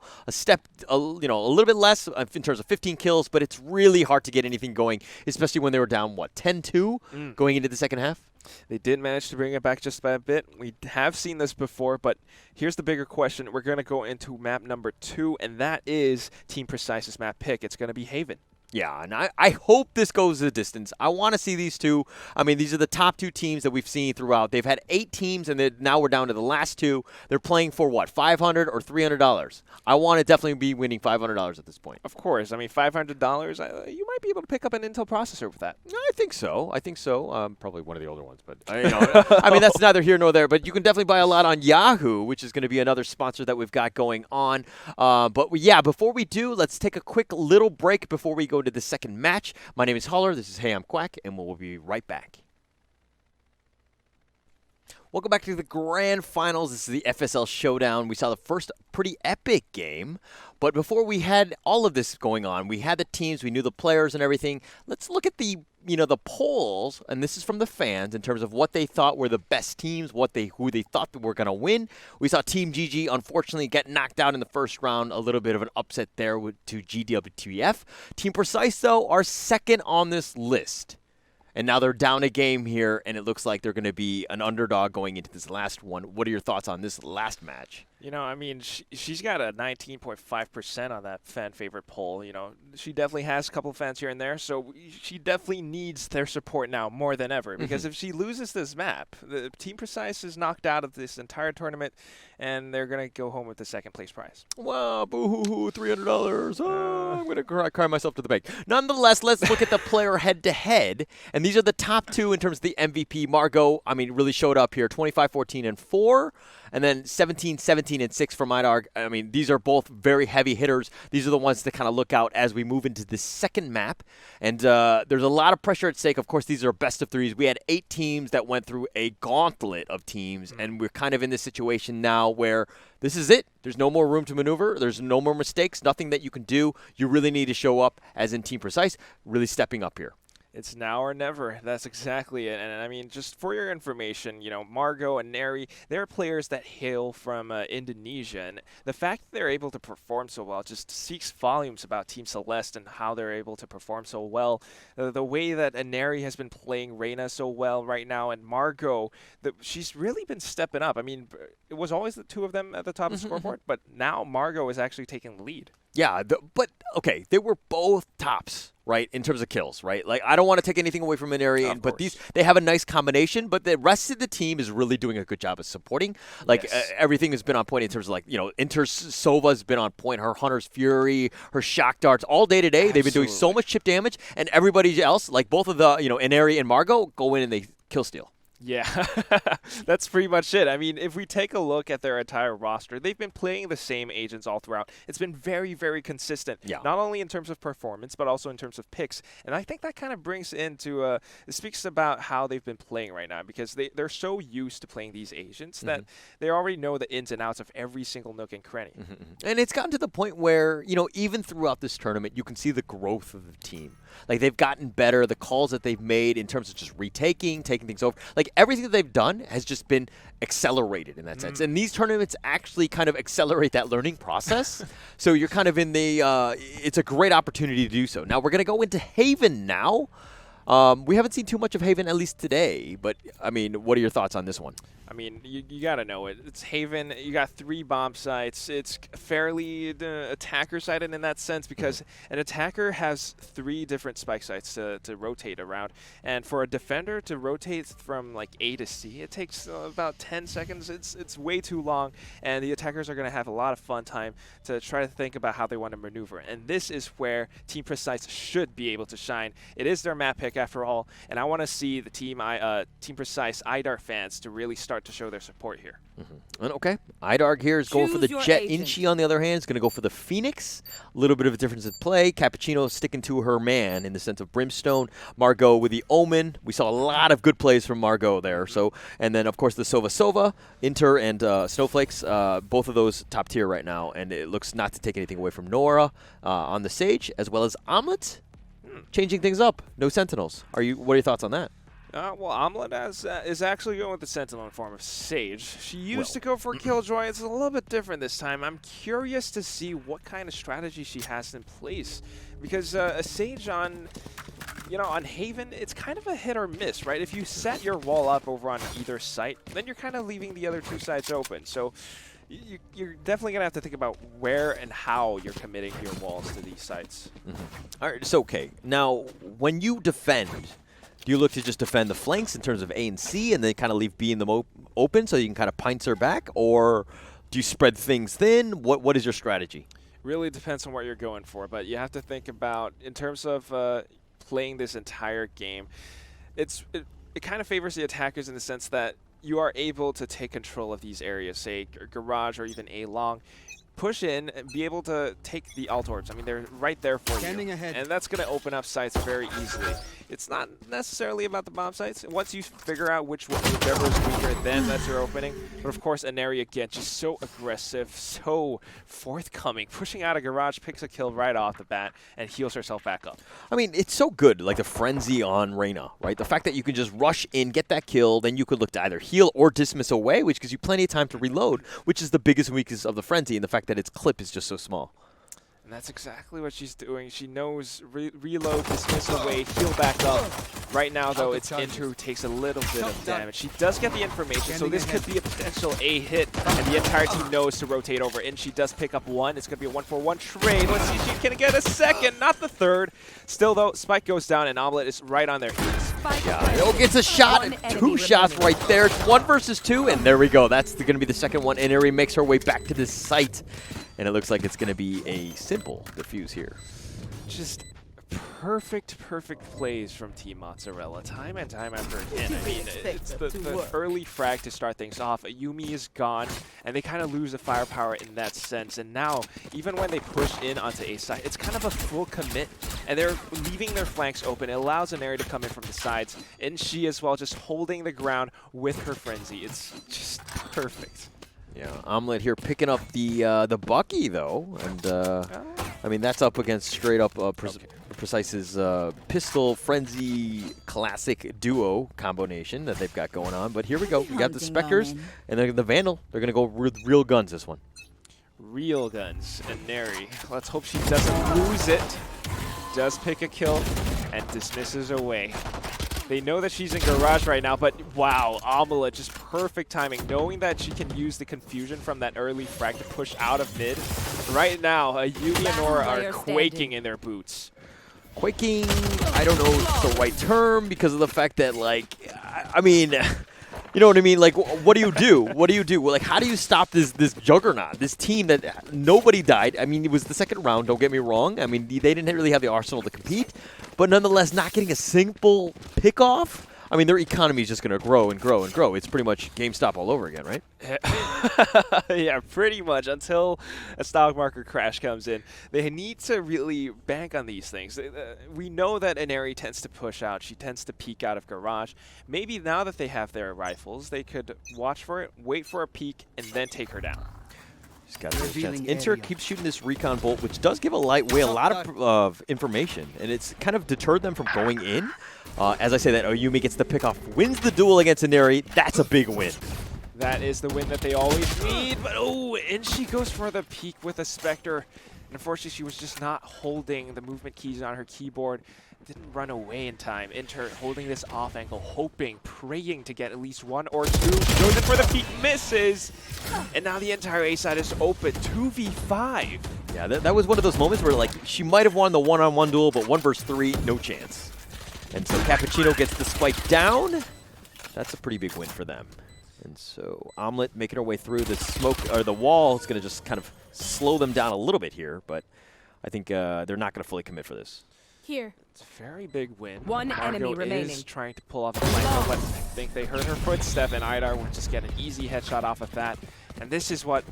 a little bit less in terms of 15 kills, but it's really hard to get anything going, especially when they were down, 10-2 going into the second half? They did manage to bring it back just by a bit. We have seen this before, but here's the bigger question. We're going to go into map number 2, and that is Team Precise's map pick. It's going to be Haven. Yeah, and I hope this goes the distance. I want to see these two. I mean, these are the top 2 teams that we've seen throughout. They've had 8 teams, and now we're down to the last 2. They're playing for, what, $500 or $300? I want to definitely be winning $500 at this point. Of course. I mean, $500, you might be able to pick up an Intel processor with that. I think so. Probably one of the older ones, but I mean, that's neither here nor there. But you can definitely buy a lot on Yahoo, which is going to be another sponsor that we've got going on. But yeah, before we do, let's take a quick little break before we go to the second match. My name is Holler. This is Hey, I'm Quack, and we'll be right back. Welcome back to the Grand Finals. This is the FSL Showdown. We saw the first pretty epic game. But before we had all of this going on, we had the teams, we knew the players and everything. Let's look at the polls, and this is from the fans in terms of what they thought were the best teams, who they thought were going to win. We saw Team GG unfortunately get knocked out in the first round, a little bit of an upset there to GWTF. Team Precise, though, are second on this list. And now they're down a game here, and it looks like they're going to be an underdog going into this last one. What are your thoughts on this last match? I mean, she's got a 19.5% on that fan favorite poll. She definitely has a couple of fans here and there, so she definitely needs their support now more than ever. Because if she loses this map, the Team Precise is knocked out of this entire tournament, and they're going to go home with the second place prize. Wow, boo-hoo-hoo, $300. Oh, I'm going to cry myself to the bank. Nonetheless, let's look at the player head-to-head, and these are the top two in terms of the MVP. Margot, I mean, really showed up here, 25-14 and 4. And then 17-17 and 6 for IDARG. I mean, these are both very heavy hitters. These are the ones to kind of look out as we move into the second map. And there's a lot of pressure at stake. Of course, these are best of threes. We had 8 teams that went through a gauntlet of teams, and we're kind of in this situation now where this is it. There's no more room to maneuver. There's no more mistakes, nothing that you can do. You really need to show up, as in Team Precise, really stepping up here. It's now or never. That's exactly it. And I mean, just for your information, Margot and Neri, they're players that hail from Indonesia. And the fact that they're able to perform so well just speaks volumes about Team Celeste and how they're able to perform so well. The way that Neri has been playing Reina so well right now, and Margot, she's really been stepping up. I mean, it was always the two of them at the top of the scoreboard, but now Margot is actually taking the lead. Yeah, but okay, they were both tops, right, in terms of kills, right? Like, I don't want to take anything away from an area, but they have a nice combination, but the rest of the team is really doing a good job of supporting. Like, everything has been on point in terms of, like, Inter Sova's been on point, her Hunter's Fury, her Shock Darts, all day to day. They've been doing so much chip damage, and everybody else, like both of the, Inari and Margot, go in and they kill steal. Yeah, that's pretty much it. I mean, if we take a look at their entire roster, they've been playing the same agents all throughout. It's been very, very consistent, not only in terms of performance, but also in terms of picks. And I think that kind of brings into, it speaks about how they've been playing right now, because they're so used to playing these agents that they already know the ins and outs of every single nook and cranny. And it's gotten to the point where, even throughout this tournament, you can see the growth of the team. Like, they've gotten better, the calls that they've made in terms of just taking things over. Like, everything that they've done has just been accelerated in that sense. And these tournaments actually kind of accelerate that learning process. So you're kind of in the it's a great opportunity to do so. Now, we're going to go into Haven now. We haven't seen too much of Haven, at least today. But, I mean, what are your thoughts on this one? I mean, you got to know it. It's Haven. You got 3 bomb sites. It's fairly attacker-sided in that sense, because an attacker has 3 different spike sites to rotate around. And for a defender to rotate from, like, A to C, it takes about 10 seconds. It's way too long, and the attackers are going to have a lot of fun time to try to think about how they want to maneuver. And this is where Team Precise should be able to shine. It is their map pick, after all, and I want to see the Team Precise IDAR fans to really start to show their support here. And okay, IDARG here is going for the Jet. Inchi, on the other hand, is going to go for the Phoenix. A little bit of a difference in play. Cappuccino sticking to her man in the sense of Brimstone. Margot with the Omen. We saw a lot of good plays from Margot there. So, and then, of course, the Sova, Inter, and Snowflakes. Both of those top tier right now. And it looks not to take anything away from Nora on the Sage, as well as Omelet. Changing things up. No Sentinels. What are your thoughts on that? Well, Omelet is actually going with the Sentinel in form of Sage. She used to go for Killjoy. It's a little bit different this time. I'm curious to see what kind of strategy she has in place, because a Sage on Haven, it's kind of a hit or miss, right? If you set your wall up over on either site, then you're kind of leaving the other 2 sides open. So you're definitely going to have to think about where and how you're committing your walls to these sites. All right, so okay. Now, when you defend, do you look to just defend the flanks in terms of A and C and then kind of leave B and them open so you can kind of pincer back? Or do you spread things thin? What is your strategy? Really depends on what you're going for, but you have to think about, in terms of playing this entire game, it kind of favors the attackers in the sense that you are able to take control of these areas, say Garage or even A-Long, push in and be able to take the alt orbs. I mean, they're right there for you. Ahead. And that's going to open up sites very easily. it's not necessarily about the bomb sites. Once you figure out whichever is weaker, then that's your opening. But of course, Inari again, just so aggressive, so forthcoming, pushing out a garage, picks a kill right off the bat, and heals herself back up. I mean, it's so good, like the frenzy on Reyna, right? The fact that you can just rush in, get that kill, then you could look to either heal or dismiss away, which gives you plenty of time to reload, which is the biggest weakness of the frenzy, and the fact that its clip is just so small. And that's exactly what she's doing. She knows reload, dismiss away, heal back up. Right now, though, it's Inter who takes a little bit of damage. She does get the information, so this could be a potential A hit, and the entire team knows to rotate over. And she does pick up one. It's going to be a 1-for-1 trade. Let's see if she can get a second, not the third. Still, though, Spike goes down, and Omelette is right on their heels. Yeah, gets a shot, and 2 shots right there. It's 1 versus 2, and there we go. That's going to be the second one. And Inari makes her way back to this site. And it looks like it's going to be a simple defuse here. Just perfect plays from Team Mozzarella, time and time after again. I mean, it's the early frag to start things off. Yumi is gone, and they kind of lose the firepower in that sense. And now, even when they push in onto A side, it's kind of a full commit, and they're leaving their flanks open. It allows Inari to come in from the sides, and she as well, just holding the ground with her frenzy. It's just perfect. Yeah, Omelette here picking up the Bucky, though. And, I mean, that's up against straight up Precise's Pistol Frenzy Classic Duo combination that they've got going on. But here we go. We got the Spectres and the Vandal. They're going to go with real guns this one. Real guns. And Neri, let's hope she doesn't lose it. Does pick a kill and dismisses away. They know that she's in garage right now, but wow, Omelette, just perfect timing, knowing that she can use the confusion from that early frag to push out of mid. Right now, Yumi and Nora are quaking in their boots. Quaking, I don't know if it's the right term because of the fact that, like, I mean, you know what I mean? Like, what do you do? What do you do? Well, like, how do you stop this juggernaut, this team that nobody died? I mean, it was the second round, don't get me wrong. I mean, they didn't really have the arsenal to compete, but nonetheless, not getting a simple pick-off. I mean, their economy is just going to grow and grow and grow. It's pretty much GameStop all over again, right? Yeah, pretty much, until a stock market crash comes in. They need to really bank on these things. We know that Inari tends to push out. She tends to peek out of garage. Maybe now that they have their rifles, they could watch for it, wait for a peek, and then take her down. She's got a chance. Inter keeps shooting this recon bolt, which does give a lot of information, and it's kind of deterred them from going in. As I say that, Yumi gets the pickoff, wins the duel against Inari. That's a big win. That is the win that they always need. But oh, and she goes for the peek with a Spectre. And unfortunately, she was just not holding the movement keys on her keyboard. Didn't run away in time. Inter holding this off angle, hoping, praying to get at least 1 or 2. She goes in for the peek, misses. And now the entire A side is open, 2v5. Yeah, that was one of those moments where, like, she might have won the one-on-one duel, but 1 versus 3, no chance. And so Cappuccino gets the spike down. That's a pretty big win for them. And so Omelette making her way through the smoke, or the wall is going to just kind of slow them down a little bit here, but I think they're not going to fully commit for this. Here. It's a very big win. One enemy remaining. Is trying to pull off the flank, but I think they heard her footstep, and Idar will just get an easy headshot off of that. And this is what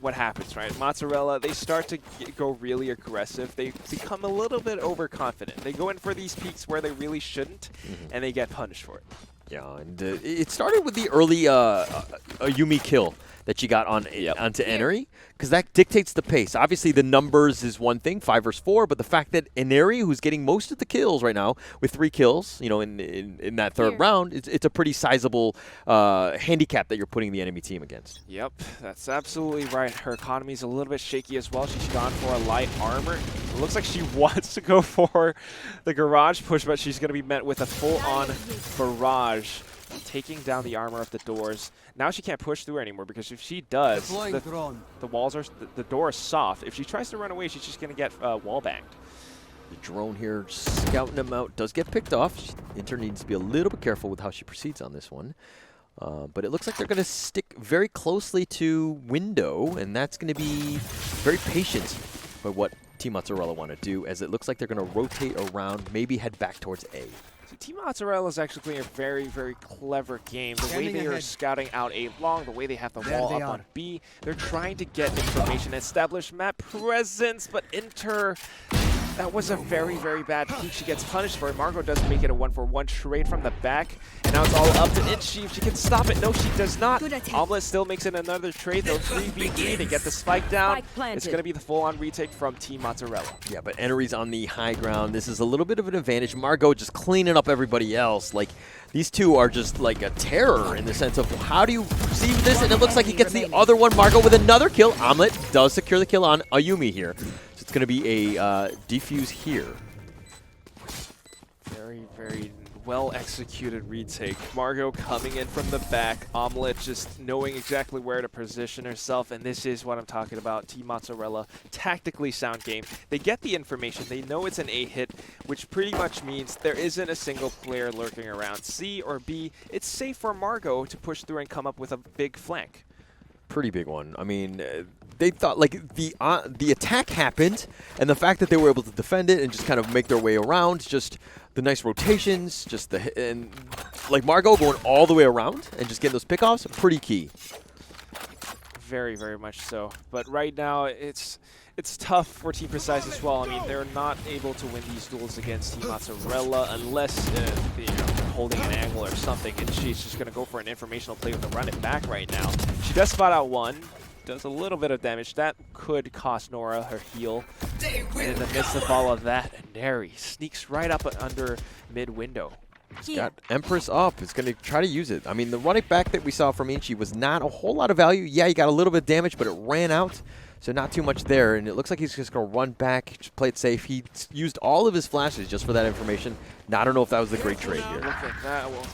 happens, right? Mozzarella, they start to go really aggressive. They become a little bit overconfident. They go in for these peaks where they really shouldn't, and they get punished for it. Yeah, and it started with the early Yumi kill that she got on onto Inari, because that dictates the pace. Obviously, the numbers is one thing, 5 versus 4, but the fact that Inari, who's getting most of the kills right now, with 3 kills, you know, in that third round, it's a pretty sizable handicap that you're putting the enemy team against. Yep, that's absolutely right. Her economy's a little bit shaky as well. She's gone for a light armor. It looks like she wants to go for the garage push, but she's going to be met with a full-on barrage, taking down the armor of the doors. Now she can't push through anymore, because if she does, the walls are the door is soft. If she tries to run away, she's just going to get wall banged. The drone here scouting them out does get picked off. Inter needs to be a little bit careful with how she proceeds on this one. But it looks like they're going to stick very closely to window, and that's going to be very patient by what Team Mozzarella want to do, as it looks like they're going to rotate around, maybe head back towards A. So Team Mozzarella is actually playing a very, very clever game. The way they are scouting out A long, the way they have the wall up on B, they're trying to get information, establish map presence, but Inter That was a very, very bad peek. She gets punished for it. Margot does make it a 1-for-1 trade from the back. And now it's all up to Inchi if she can stop it. No, she does not. Omelette still makes it another trade, though. 3v3 to get the spike down. It's going to be the full-on retake from Team Mozzarella. Yeah, but Enery's on the high ground. This is a little bit of an advantage. Margot just cleaning up everybody else. Like, these two are just like a terror in the sense of how do you perceive this? And it looks like he gets the other one. Margot with another kill. Omelette does secure the kill on Ayumi here. So it's going to be a defuse here. Very, very well-executed retake. Margot coming in from the back. Omelette just knowing exactly where to position herself. And this is what I'm talking about. Team Mozzarella, tactically sound game. They get the information. They know it's an A hit, which pretty much means there isn't a single player lurking around. C or B, it's safe for Margot to push through and come up with a big flank. Pretty big one. I mean, they thought like the attack happened, and the fact that they were able to defend it and just kind of make their way around, just the nice rotations, just and like Margot going all the way around and just getting those pickoffs, pretty key. Very, very much so. But right now, it's tough for Team Precise as well. I mean, they're not able to win these duels against Team Mozzarella unless they're holding an angle or something, and she's just going to go for an informational play with the run it back right now. She does spot out one, does a little bit of damage. That could cost Nora her heal. And in the midst of all of that, Neri sneaks right up under mid-window. He's got Empress up. It's going to try to use it. I mean, the running back that we saw from Inchi was not a whole lot of value. Yeah, he got a little bit of damage, but it ran out. So not too much there, and it looks like he's just going to run back, just play it safe. He used all of his flashes just for that information. Now, I don't know if that was the great trade here. Look at that. Well,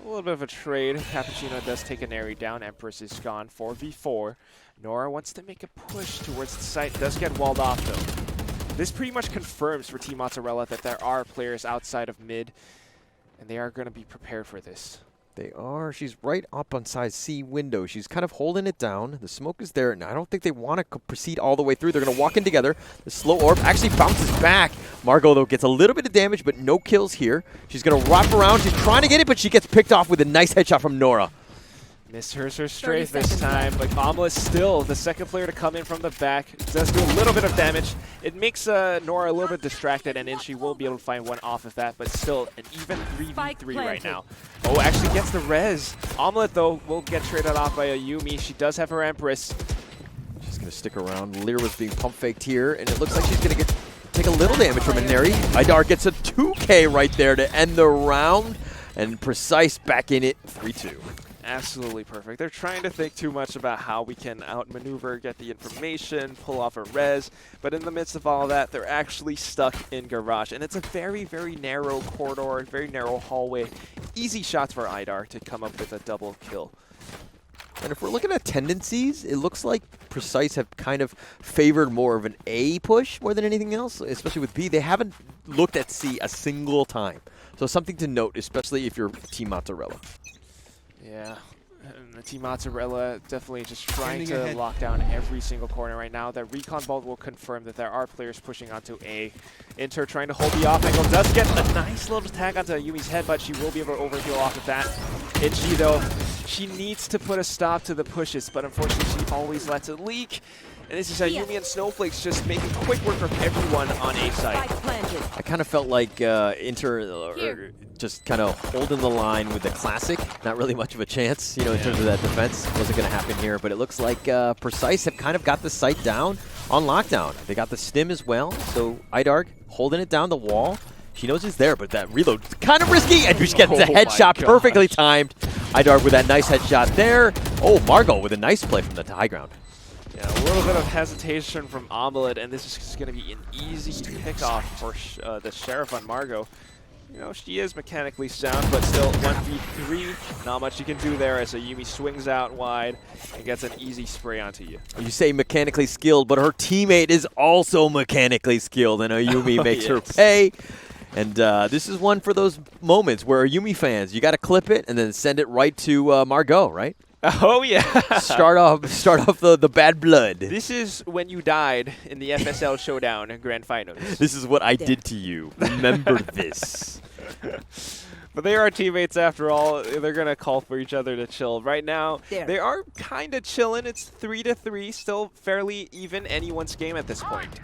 a little bit of a trade. Cappuccino does take an Neri down. Empress is gone. 4v4. Nora wants to make a push towards the site. Does get walled off, though. This pretty much confirms for Team Mozzarella that there are players outside of mid, and they are going to be prepared for this. They are. She's right up on size C window. She's kind of holding it down. The smoke is there, and I don't think they want to proceed all the way through. They're going to walk in together. The slow orb actually bounces back. Margot, though, gets a little bit of damage, but no kills here. She's going to wrap around. She's trying to get it, but she gets picked off with a nice headshot from Nora. Misses her strafe this time, but Omelette still the second player to come in from the back. Does do a little bit of damage. It makes Nora a little bit distracted, and then she will be able to find one off of that, but still an even 3v3 right now. Oh, actually gets the res. Omelette, though, will get traded off by Ayumi. She does have her Empress. She's going to stick around. Lear was being pump faked here, and it looks like she's going to take a little damage from a Neri. Idar gets a 2K right there to end the round, and Precise back in it, 3-2. Absolutely perfect. They're trying to think too much about how we can outmaneuver, get the information, pull off a res, but in the midst of all of that, they're actually stuck in Garage. And it's a very, very narrow corridor, very narrow hallway. Easy shots for Idar to come up with a double kill. And if we're looking at tendencies, it looks like Precise have kind of favored more of an A push more than anything else, especially with B. They haven't looked at C a single time. So something to note, especially if you're Team Mozzarella. Yeah, and the Team Mozzarella definitely just trying to lock down every single corner right now. The recon vault will confirm that there are players pushing onto A. Inter trying to hold the off angle, does get a nice little tag onto Yumi's head, but she will be able to overheal off of that. Inchi, though, she needs to put a stop to the pushes, but unfortunately she always lets it leak. And this is Yumi and Snowflakes just making quick work of everyone on A side. I kind of felt like Inter just kind of holding the line with the classic. Not really much of a chance, you know, in terms of that defense. Wasn't going to happen here, but it looks like Precise have kind of got the site down on lockdown. They got the stim as well, so Idarg holding it down the wall. She knows he's there, but that reload is kind of risky, and she gets the headshot perfectly timed. Idarg with that nice headshot there. Oh, Margot with a nice play from the high ground. Yeah, a little bit of hesitation from Omelette, and this is just going to be an easy pick-off for the Sheriff on Margot. You know, she is mechanically sound, but still 1v3. Not much you can do there as Ayumi swings out wide and gets an easy spray onto you. You say mechanically skilled, but her teammate is also mechanically skilled, and Ayumi makes her pay. And this is one for those moments where Ayumi fans, you got to clip it and then send it right to Margot, right? Oh, yeah. start off the bad blood. This is when you died in the FSL Showdown Grand Finals. This is what I did to you. Remember this. But they are teammates after all. They're going to call for each other to chill. Right now, they are kind of chilling. It's 3-3, still fairly even anyone's game at this point.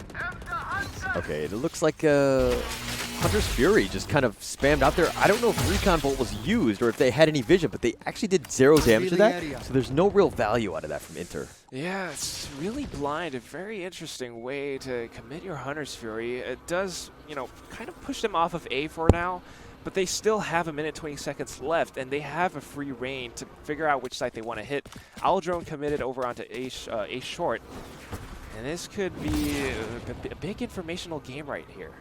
Okay, it looks like Hunter's Fury just kind of spammed out there. I don't know if Recon Bolt was used or if they had any vision, but they actually did 0 damage to that. So there's no real value out of that from Inter. Yeah, it's really blind. A very interesting way to commit your Hunter's Fury. It does, you know, kind of push them off of A for now, but they still have 1 minute 20 seconds left, and they have a free reign to figure out which site they want to hit. Owl Drone committed over onto A short, and this could be a big informational game right here.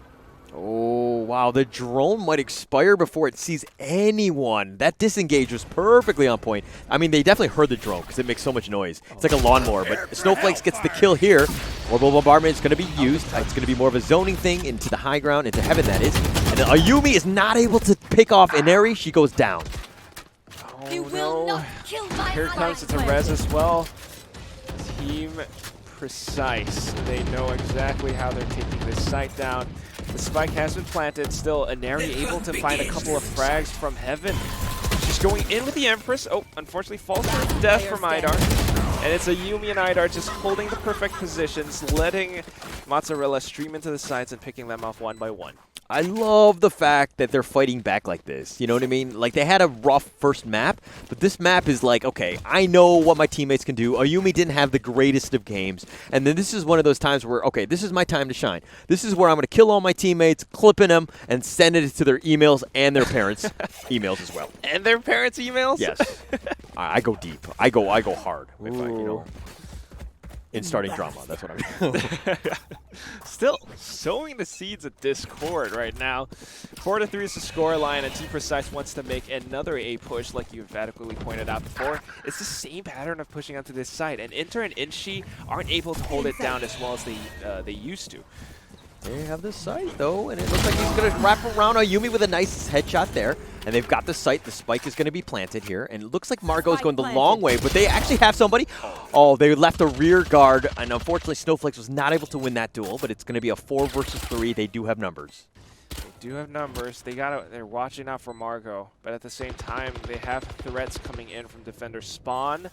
Oh, wow. The drone might expire before it sees anyone. That disengage was perfectly on point. I mean, they definitely heard the drone because it makes so much noise. It's like a lawnmower, but Snowflakes gets the kill here. Orbital Bombardment is going to be used. It's going to be more of a zoning thing into the high ground, into heaven, that is. And then Ayumi is not able to pick off Inari. She goes down. Oh, You will not kill my Here comes, it's a res as well. Team Precise. They know exactly how they're taking this site down. The spike has been planted. Still, Inari able to find a couple of frags from heaven. She's going in with the Empress. Oh, unfortunately falls to death from Idar. And it's a Yumi and Idar just holding the perfect positions, letting Mozzarella stream into the sides and picking them off one by one. I love the fact that they're fighting back like this. You know what I mean? Like, they had a rough first map, but this map is like, okay, I know what my teammates can do. Ayumi didn't have the greatest of games, and then this is one of those times where, okay, this is my time to shine. This is where I'm going to kill all my teammates, clipping them, and send it to their emails and their parents' emails as well. And their parents' emails? Yes. I go deep. I go hard. If I, you know, in starting drama, that's what I mean. Still sowing the seeds of discord right now. 4-3 is the score line, and Team Precise wants to make another A push, like you emphatically pointed out before. It's the same pattern of pushing onto this side, and Inter and Inshi aren't able to hold it down as well as they used to. They have this site, though, and it looks like he's going to wrap around Ayumi with a nice headshot there. And they've got the site. The spike is going to be planted here. And it looks like Margot's going the long way, but they actually have somebody. Oh, they left a rear guard, and unfortunately Snowflakes was not able to win that duel, but it's going to be a 4 versus 3. They do have numbers. They do have numbers. They're watching out for Margot, but at the same time, they have threats coming in from defender Spawn.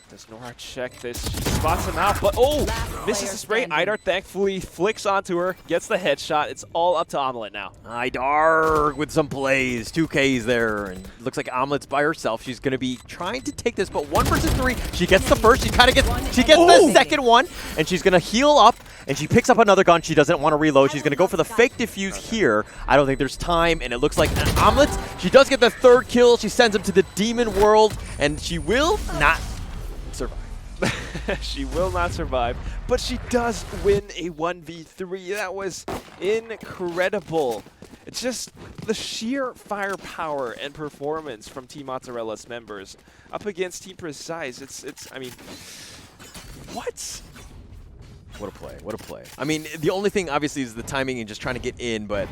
Does Nora check this? She spots him out, but oh! Misses the spray. Idar thankfully flicks onto her, gets the headshot. It's all up to Omelette now. Idar with some plays. 2Ks there. And looks like Omelette's by herself. She's going to be trying to take this, but 1 versus 3. She gets the first. She kind of gets the second one, and she's going to heal up, and she picks up another gun. She doesn't want to reload. She's going to go for the fake defuse here. I don't think there's time, and it looks like an Omelette. She does get the 3rd kill. She sends him to the demon world, and she will not survive. She will not survive, but she does win a 1v3. That was incredible. It's just the sheer firepower and performance from Team Mozzarella's members up against Team Precise. I mean, what? What a play. What a play. I mean, the only thing, obviously, is the timing and just trying to get in, but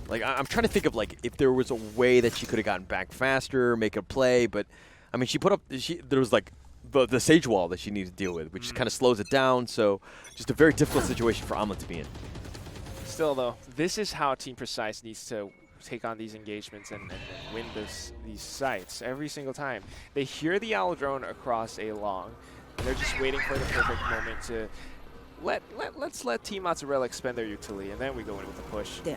like, I'm trying to think of, like, if there was a way that she could have gotten back faster, make a play, but I mean, she put up, there was like the Sage Wall that she needed to deal with, which kind of slows it down. So just a very difficult situation for Omelette to be in. Still, though, this is how Team Precise needs to take on these engagements and win these sites every single time. They hear the Owl Drone across A long, and they're just waiting for the perfect moment to let's let Team Mozzarella expend their utility, and then we go in with a push. Yeah.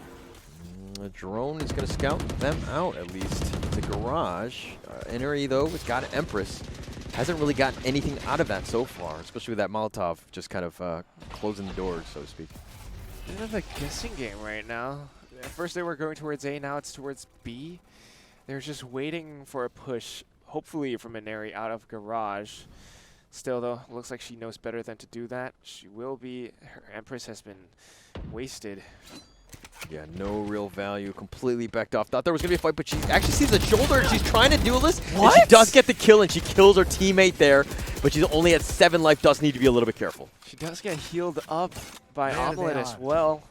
The drone is going to scout them out, at least. The garage. Inari, though, has got an Empress. Hasn't really gotten anything out of that so far, especially with that Molotov just kind of closing the doors, so to speak. Bit of a guessing game right now. At first they were going towards A, now it's towards B. They're just waiting for a push, hopefully from Inari out of garage. Still, though, looks like she knows better than to do that. She will be. Her Empress has been wasted. Yeah, no real value. Completely backed off. Thought there was going to be a fight, but she actually sees the shoulder, and she's trying to duel this. What? And she does get the kill, and she kills her teammate there, but she's only at 7 life. Does need to be a little bit careful. She does get healed up by Omelette as well.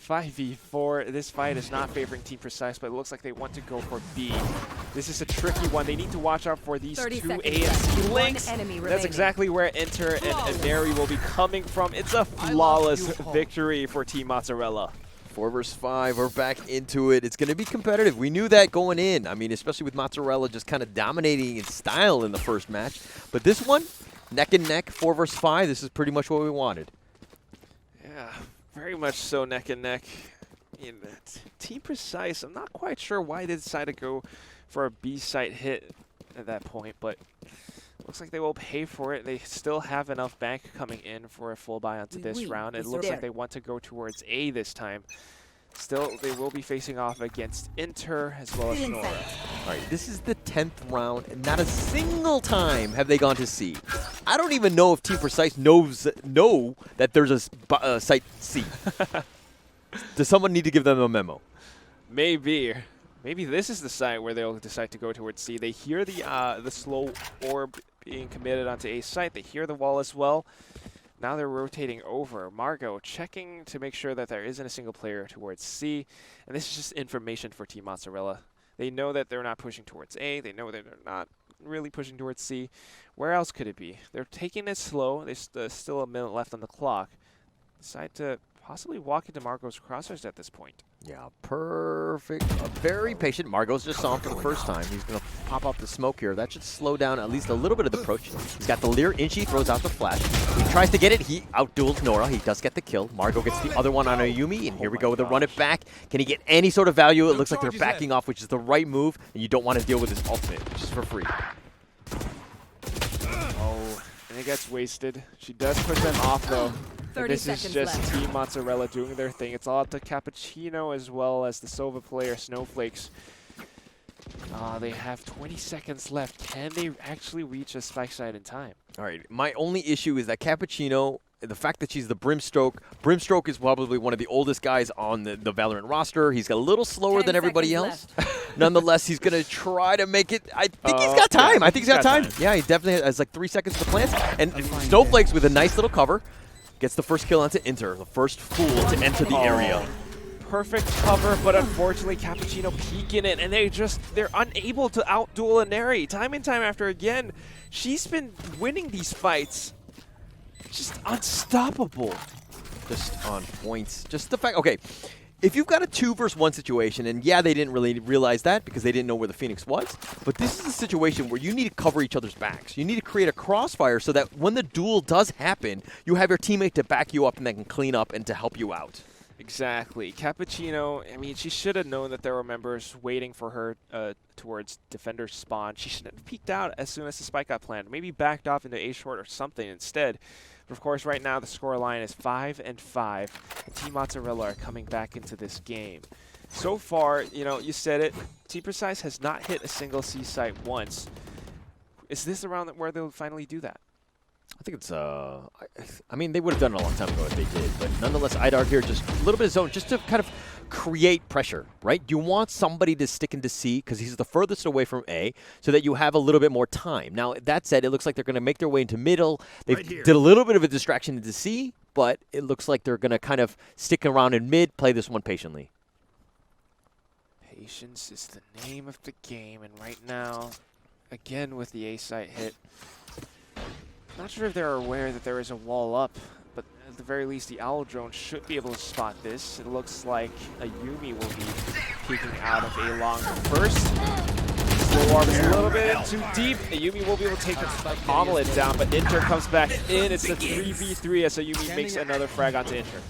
5v4. This fight is not favoring Team Precise, but it looks like they want to go for B. This is a tricky one. They need to watch out for these 2 A and C links. That's exactly where Inter and Inari will be coming from. It's a flawless victory for Team Mozzarella. 4 versus 5, we're back into it. It's going to be competitive. We knew that going in. I mean, especially with Mozzarella just kind of dominating in style in the first match. But this one, neck and neck, 4 versus 5, this is pretty much what we wanted. Yeah, very much so neck and neck. Team Precise, I'm not quite sure why they decided to go for a B site hit at that point, but looks like they will pay for it. They still have enough bank coming in for a full buy onto this round. It looks like they want to go towards A this time. Still, they will be facing off against Inter as well as Nora. All right, this is the 10th round, and not a single time have they gone to C. I don't even know if Team Precise know that there's a site C. Does someone need to give them a memo? Maybe this is the site where they'll decide to go towards C. They hear the slow orb being committed onto A site. They hear the wall as well. Now they're rotating over. Margot checking to make sure that there isn't a single player towards C. And this is just information for Team Mozzarella. They know that they're not pushing towards A. They know that they're not really pushing towards C. Where else could it be? They're taking it slow. There's still a minute left on the clock. Decide to possibly walk into Margot's crosshairs at this point. Yeah, perfect. Very patient. Margot's just saw him for the first time. He's going to pop up the smoke here. That should slow down at least a little bit of the approach. He's got the leer. Inchi throws out the flash. He tries to get it. He outduels Nora. He does get the kill. Margot gets the other one on Ayumi, and here we go with the run it back. Can he get any sort of value? It looks like they're backing off, which is the right move, and you don't want to deal with his ultimate, which is for free. Oh, and it gets wasted. She does push them off, though. This is just left. Team Mozzarella doing their thing. It's all up to Cappuccino as well as the Sova player, Snowflakes. They have 20 seconds left. Can they actually reach a spike side in time? All right. My only issue is that Cappuccino, the fact that she's the Brimstroke. Brimstroke is probably one of the oldest guys on the Valorant roster. He's a little slower than everybody else. Nonetheless, he's going to try to make it. I think he's got time. Yeah, I think he's got time. Yeah, he definitely has like 3 seconds to plant. And Snowflakes with a nice little cover. Gets the first kill onto Inter, the first fool to enter the area. Perfect cover, but unfortunately Cappuccino peeking it, and they're unable to outduel Inari time and time after again. She's been winning these fights. Just unstoppable. Just on points. Just the fact, okay, if you've got a 2 versus 1 situation, and yeah, they didn't really realize that because they didn't know where the Phoenix was, but this is a situation where you need to cover each other's backs. You need to create a crossfire so that when the duel does happen, you have your teammate to back you up and they can clean up and to help you out. Exactly. Cappuccino, I mean, she should have known that there were members waiting for her towards defender's spawn. She should have peeked out as soon as the spike got planted. Maybe backed off into A short or something instead. But of course, right now the score line is 5-5. And Team Mozzarella are coming back into this game. So far, you said it, Team Precise has not hit a single C site once. Is this the round where they'll finally do that? I think it's, I mean, they would have done it a long time ago if they did. But nonetheless, I'd argue just a little bit of zone just to kind of create pressure, right? You want somebody to stick into C because he's the furthest away from A so that you have a little bit more time. Now, that said, it looks like they're going to make their way into middle. They did a little bit of a distraction into C, but it looks like they're going to kind of stick around in mid, play this one patiently. Patience is the name of the game, and right now, again with the A site hit, not sure if they're aware that there is a wall up, but at the very least, the Owl Drone should be able to spot this. It looks like Ayumi will be peeking out of A long first. Slow arm is a little bit too deep. Ayumi will be able to take her omelet down, but Inter comes back in. It's a 3v3 as Ayumi makes another frag onto Inter.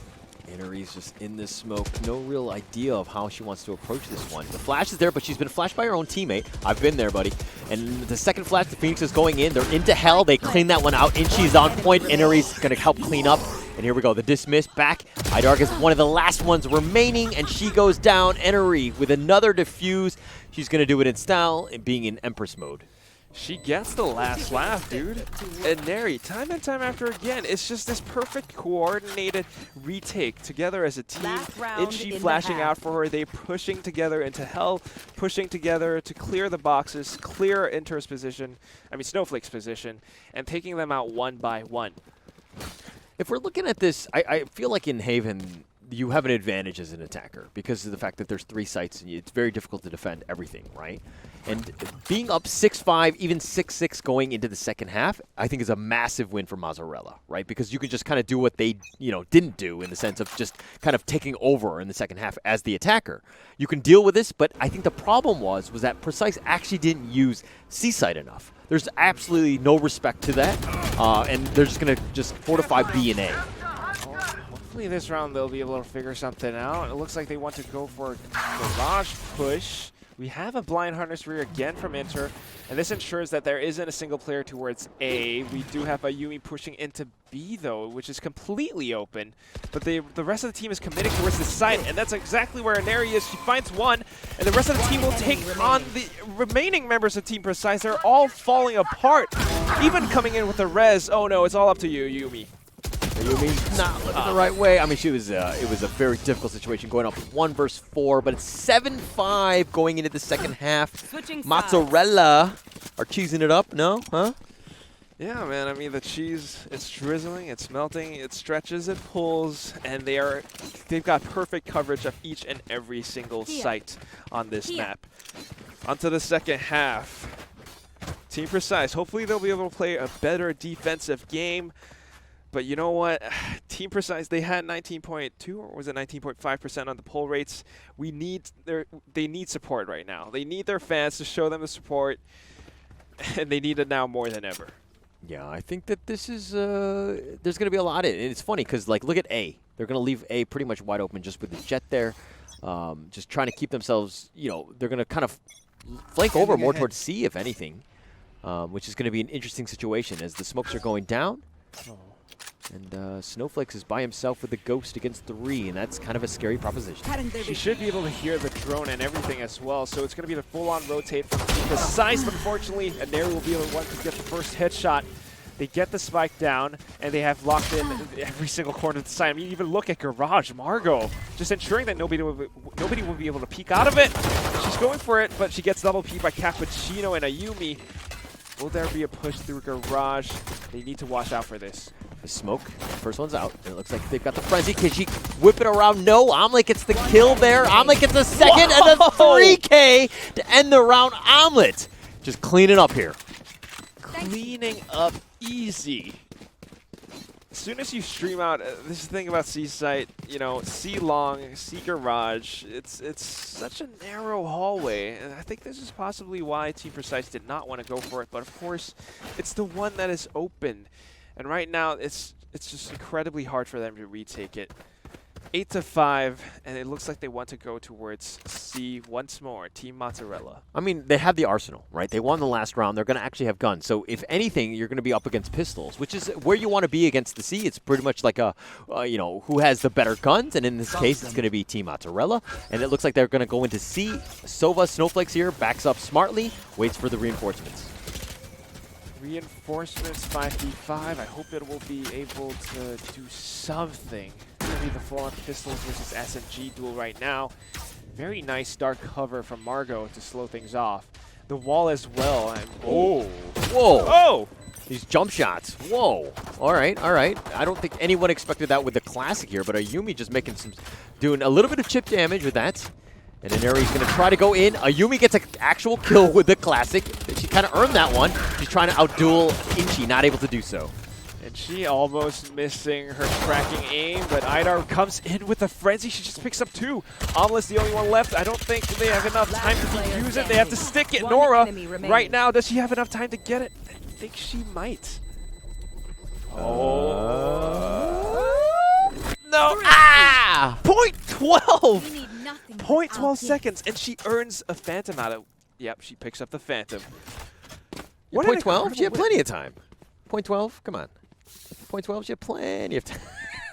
Inari's just in this smoke. No real idea of how she wants to approach this one. The flash is there, but she's been flashed by her own teammate. I've been there, buddy. And the second flash, the Phoenix is going in. They're into hell. They clean that one out. Inchi's on point. Inari's going to help clean up. And here we go. The dismiss back. Idark is one of the last ones remaining, and she goes down. Inari with another defuse. She's going to do it in style and being in Empress mode. She gets the last laugh, dude. And Neri, time and time after again, it's just this perfect coordinated retake together as a team. Inchi flashing out for her, they pushing together into hell, pushing together to clear the boxes, clear Inter's position, Snowflake's position, and taking them out one by one. If we're looking at this, I feel like in Haven, you have an advantage as an attacker because of the fact that there's 3 sites and it's very difficult to defend everything, right? And being up 6-5, even 6-6 going into the second half, I think is a massive win for Mozzarella, right? Because you can just kind of do what they, didn't do in the sense of just kind of taking over in the second half as the attacker. You can deal with this, but I think the problem was that Precise actually didn't use C-site enough. There's absolutely no respect to that, and they're just going to fortify B and A. hopefully this round they'll be able to figure something out. It looks like they want to go for a barrage push. We have a blind harness rear again from Inter, and this ensures that there isn't a single player towards A. We do have Ayumi pushing into B though, which is completely open, but the rest of the team is committing towards the site, and that's exactly where Inari is. She finds one, and the rest of the team will take on the remaining members of Team Precise. They're all falling apart, even coming in with the res. Oh no, it's all up to you, Ayumi. Ayumi's not looking the right way. I mean, it was a very difficult situation going up 1 versus 4, but it's 7-5 going into the second half. Mozzarella are cheesing it up, no? Huh? Yeah, man. I mean, the cheese, it's drizzling, it's melting, it stretches, it pulls, and they've got perfect coverage of each and every single site on this map. Onto the second half. Team Precise, hopefully they'll be able to play a better defensive game. But you know what? Team Precise, they had 19.2 or was it 19.5% on the pull rates. They need support right now. They need their fans to show them the support, and they need it now more than ever. Yeah, I think that this is there's going to be a lot in it. And it's funny because, like, look at A. They're going to leave A pretty much wide open just with the Jet there, just trying to keep themselves, you know, they're going to kind of flank over more towards C, if anything, which is going to be an interesting situation as the smokes are going down. And Snowflakes is by himself with the Ghost against 3, and that's kind of a scary proposition. She should be able to hear the drone and everything as well, so it's going to be the full-on rotate from Team Precise, but unfortunately, Inari will be the one to get the first headshot. They get the spike down, and they have locked in every single corner of the site. I mean, even look at Garage, Margot, just ensuring that nobody will be able to peek out of it. She's going for it, but she gets double P by Cappuccino and Ayumi. Will there be a push through Garage? They need to watch out for this. The smoke, first one's out, and it looks like they've got the frenzy. Can she whip it around? No, Omelet gets the kill there. Omelet gets the second and the 3K to end the round. Omelet just cleaning up here. Cleaning up easy. As soon as you stream out, this is the thing about C site, you know, C long, C garage, it's such a narrow hallway, and I think this is possibly why Team Precise did not want to go for it, but of course, it's the one that is open. And right now, it's just incredibly hard for them to retake it. 8-5, and it looks like they want to go towards C once more. Team Mozzarella. I mean, they have the arsenal, right? They won the last round. They're going to actually have guns. So if anything, you're going to be up against pistols, which is where you want to be against the C. It's pretty much like a, you know, who has the better guns. And in this case, it's going to be Team Mozzarella. And it looks like they're going to go into C. Sova Snowflakes here backs up smartly, waits for the reinforcements. Reinforcements 5v5. I hope it will be able to do something. Maybe the full-on pistols versus SMG duel right now. Very nice dark cover from Margot to slow things off. The wall as well. Whoa. Oh! These jump shots. Whoa. All right, all right. I don't think anyone expected that with the classic here, but Ayumi just doing a little bit of chip damage with that. And Inari's going to try to go in. Ayumi gets an actual kill with the classic. She kind of earned that one. She's trying to outduel Inchi, not able to do so. And she almost missing her tracking aim, but Idar comes in with a frenzy. She just picks up 2. Omelet's the only one left. I don't think they have enough time to defuse it. They have to stick it. Nora, right now, does she have enough time to get it? I think she might. No! Ah! Point 12! We need nothing. 0.12 seconds, and she earns a Phantom out of... Yep, she picks up the Phantom. What point 12? She had plenty of time. Point 12? Come on. Point 12? She had plenty of time.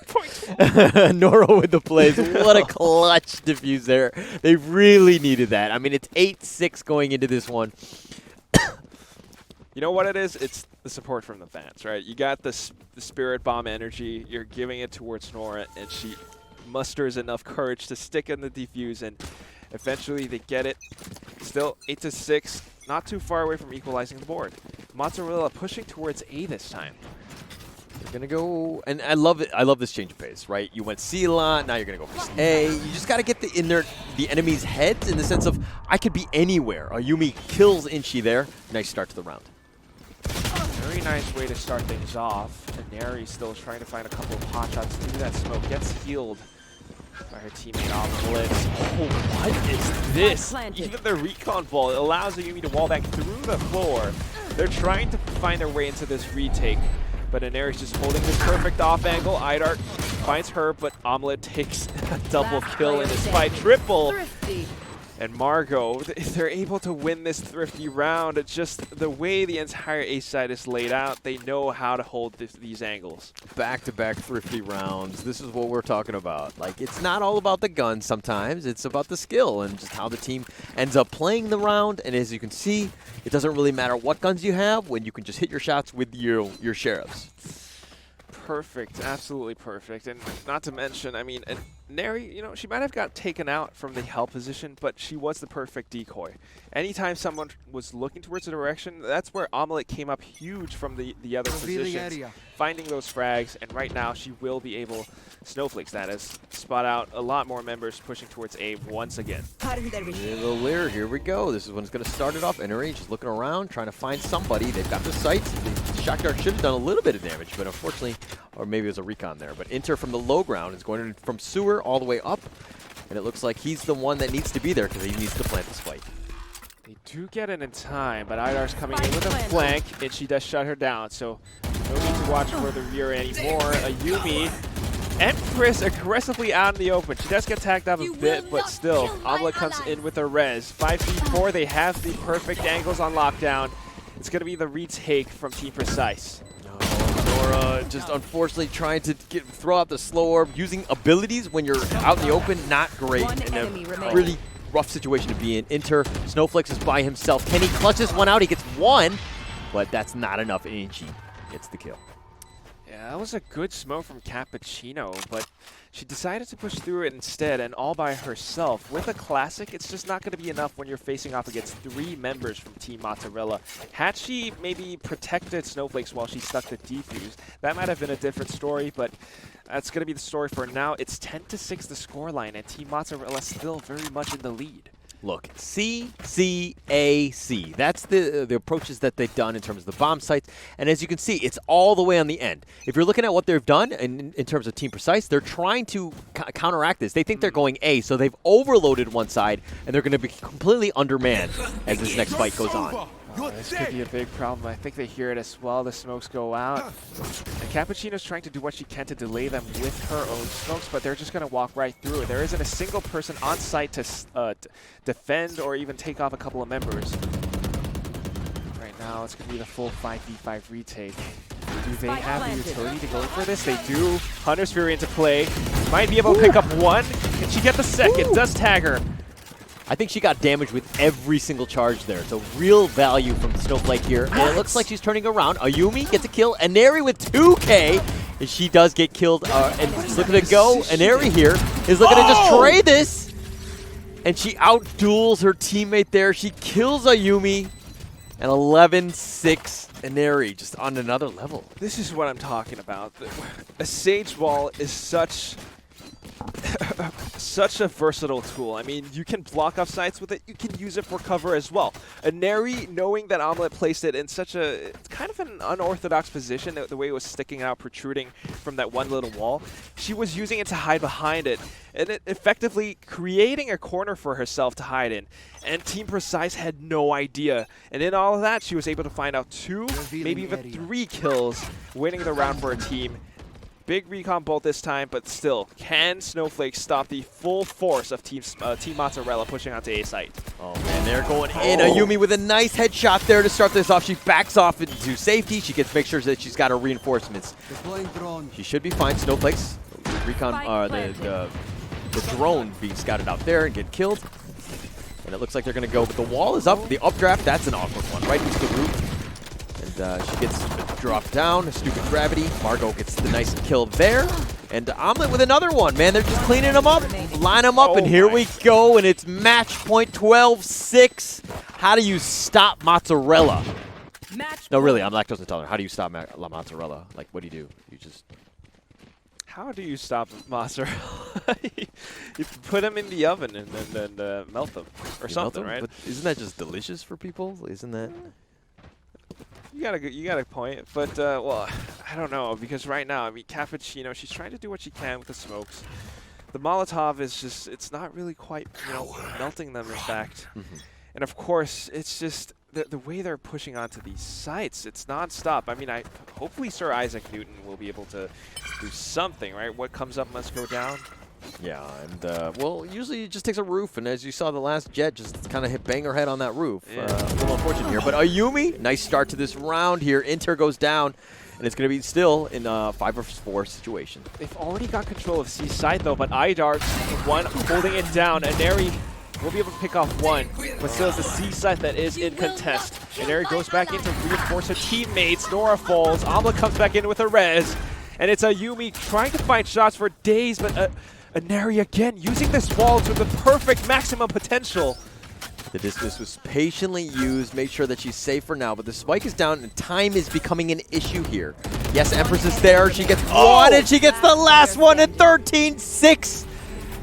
Point 12. Nora with the plays. What a clutch defuse there. They really needed that. I mean, it's 8-6 going into this one. You know what it is? It's the support from the fans, right? You got the Spirit Bomb energy. You're giving it towards Nora, and she musters enough courage to stick in the defuse, and eventually they get it. Still 8-6, not too far away from equalizing the board. Mozzarella pushing towards A this time. You're gonna go, and I love it. I love this change of pace, right? You went C a lot, now you're gonna go for A. You just gotta get the enemy's heads in the sense of I could be anywhere. Ayumi kills Inchi there. Nice start to the round. Very nice way to start things off. Inari still trying to find a couple of pot shots through that smoke. Gets healed by her teammate Omelet. Oh, what is this? Even the recon ball allows Ayumi to wall back through the floor. They're trying to find their way into this retake. But Inari's just holding this perfect off angle. Idar finds her, but Omelette takes a double kill in this fight. Triple! Thrifty. And Margot, they're able to win this thrifty round. It's just the way the entire A side is laid out. They know how to hold these angles. Back-to-back thrifty rounds. This is what we're talking about. Like, it's not all about the gun sometimes. It's about the skill and just how the team ends up playing the round. And as you can see, it doesn't really matter what guns you have when you can just hit your shots with your sheriffs. Perfect, absolutely perfect. And not to mention, I mean, Neri, you know, she might have got taken out from the help position, but she was the perfect decoy. Anytime someone was looking towards the direction, that's where Omelette came up huge from the other positions, finding those frags, and right now she will be able, Snowflakes that is, spot out a lot more members pushing towards A once again. Little Lear, here we go. This is when it's going to start it off. Entering, just looking around, trying to find somebody. They've got the sights. The shot dart should have done a little bit of damage, but unfortunately, or maybe it was a recon there. But Inter from the low ground is going from sewer all the way up, and it looks like he's the one that needs to be there because he needs to plant the spike. They do get it in time, but Idar's coming in with a flank, and she does shut her down, so no need to watch for the rear anymore. Ayumi, Empress aggressively out in the open. She does get tagged up a bit, but still, Omelette comes in with a res. 5v4, they have the perfect angles on lockdown. It's going to be the retake from Team Precise. Nora just unfortunately trying to throw out the slow orb, using abilities when you're out in the open, not great. In a really rough situation to be in. Inter, Snowflakes is by himself. Can he clutch this one out? He gets one, but that's not enough, and she gets the kill. Yeah, that was a good smoke from Cappuccino, but she decided to push through it instead and all by herself. With a classic, it's just not going to be enough when you're facing off against 3 members from Team Mozzarella. Had she maybe protected Snowflakes while she stuck the defuse, that might have been a different story, but that's going to be the story for now. It's 10-6 the scoreline, and Team Mozzarella still very much in the lead. Look, C-C-A-C. That's the approaches that they've done in terms of the bomb sites. And as you can see, it's all the way on the end. If you're looking at what they've done in terms of Team Precise, they're trying to counteract this. They think they're going A, so they've overloaded one side, and they're going to be completely undermanned as this next fight goes on. Oh, this could be a big problem. I think they hear it as well. The smokes go out. And Cappuccino's trying to do what she can to delay them with her own smokes, but they're just going to walk right through it. There isn't a single person on site to defend or even take off a couple of members. Right now, it's going to be the full 5v5 retake. Do they have the utility to go for this? They do. Hunter's Fury into play. Might be able to pick up one. Can she get the second? Does tag her. I think she got damaged with every single charge there. So real value from Snowflake here. And it looks like she's turning around. Ayumi gets a kill. Inari with 2K. And she does get killed. And she's looking to go. Inari here is looking to just trade this. And she outduels her teammate there. She kills Ayumi. And 11-6 Inari just on another level. This is what I'm talking about. A Sage Wall is such a versatile tool. I mean, you can block off sites with it. You can use it for cover as well. Inari, knowing that Omelette placed it in such a kind of an unorthodox position, the way it was sticking out, protruding from that one little wall, she was using it to hide behind it, and it effectively creating a corner for herself to hide in. And Team Precise had no idea. And in all of that, she was able to find out 2, maybe even 3 kills, winning the round for her team. Big recon bolt this time, but still, can Snowflake stop the full force of Team Mozzarella pushing onto A site? Oh man, they're going in. Ayumi with a nice headshot there to start this off. She backs off into safety. She gets make sure that she's got her reinforcements. She should be fine. Snowflakes, recon, the drone being scouted out there and get killed. And it looks like they're going to go, but the wall is up. The updraft, that's an awkward one, right into the roof. And she gets dropped down, stupid gravity. Margot gets the nice kill there. And Omelette with another one, man. They're just cleaning them up, line them up, and here we go. And it's match point 12-6. How do you stop Mozzarella? No, really, I'm lactose intolerant. How do you stop Mozzarella? Like, what do? You just... How do you stop Mozzarella? You put them in the oven and then melt them or something, right? But isn't that just delicious for people? Isn't that... You got a point, but well, I don't know, because right now, I mean, Cappuccino, she's trying to do what she can with the smokes. The Molotov is just, it's not really quite, melting them, in fact. And of course, it's just the way they're pushing onto these sites, it's nonstop. I mean, hopefully Sir Isaac Newton will be able to do something, right? What comes up must go down. Yeah, and well, usually it just takes a roof, and as you saw, the last Jet just kind of hit bang her head on that roof. Yeah. A little unfortunate here, but Ayumi, nice start to this round here. Inter goes down, and it's going to be still in a 5 vs 4 situation. They've already got control of C side though, but iDarks, one holding it down. Aneri will be able to pick off one, but still it's the C side that is in contest. Aneri goes back in to reinforce her teammates. Nora falls, Amla comes back in with a res, and it's Ayumi trying to find shots for days, but Aneri again using this wall to the perfect maximum potential. The dismiss was patiently used, made sure that she's safe for now, but the spike is down and time is becoming an issue here. Yes, Empress is there, she gets one and she gets the last one at 13-6.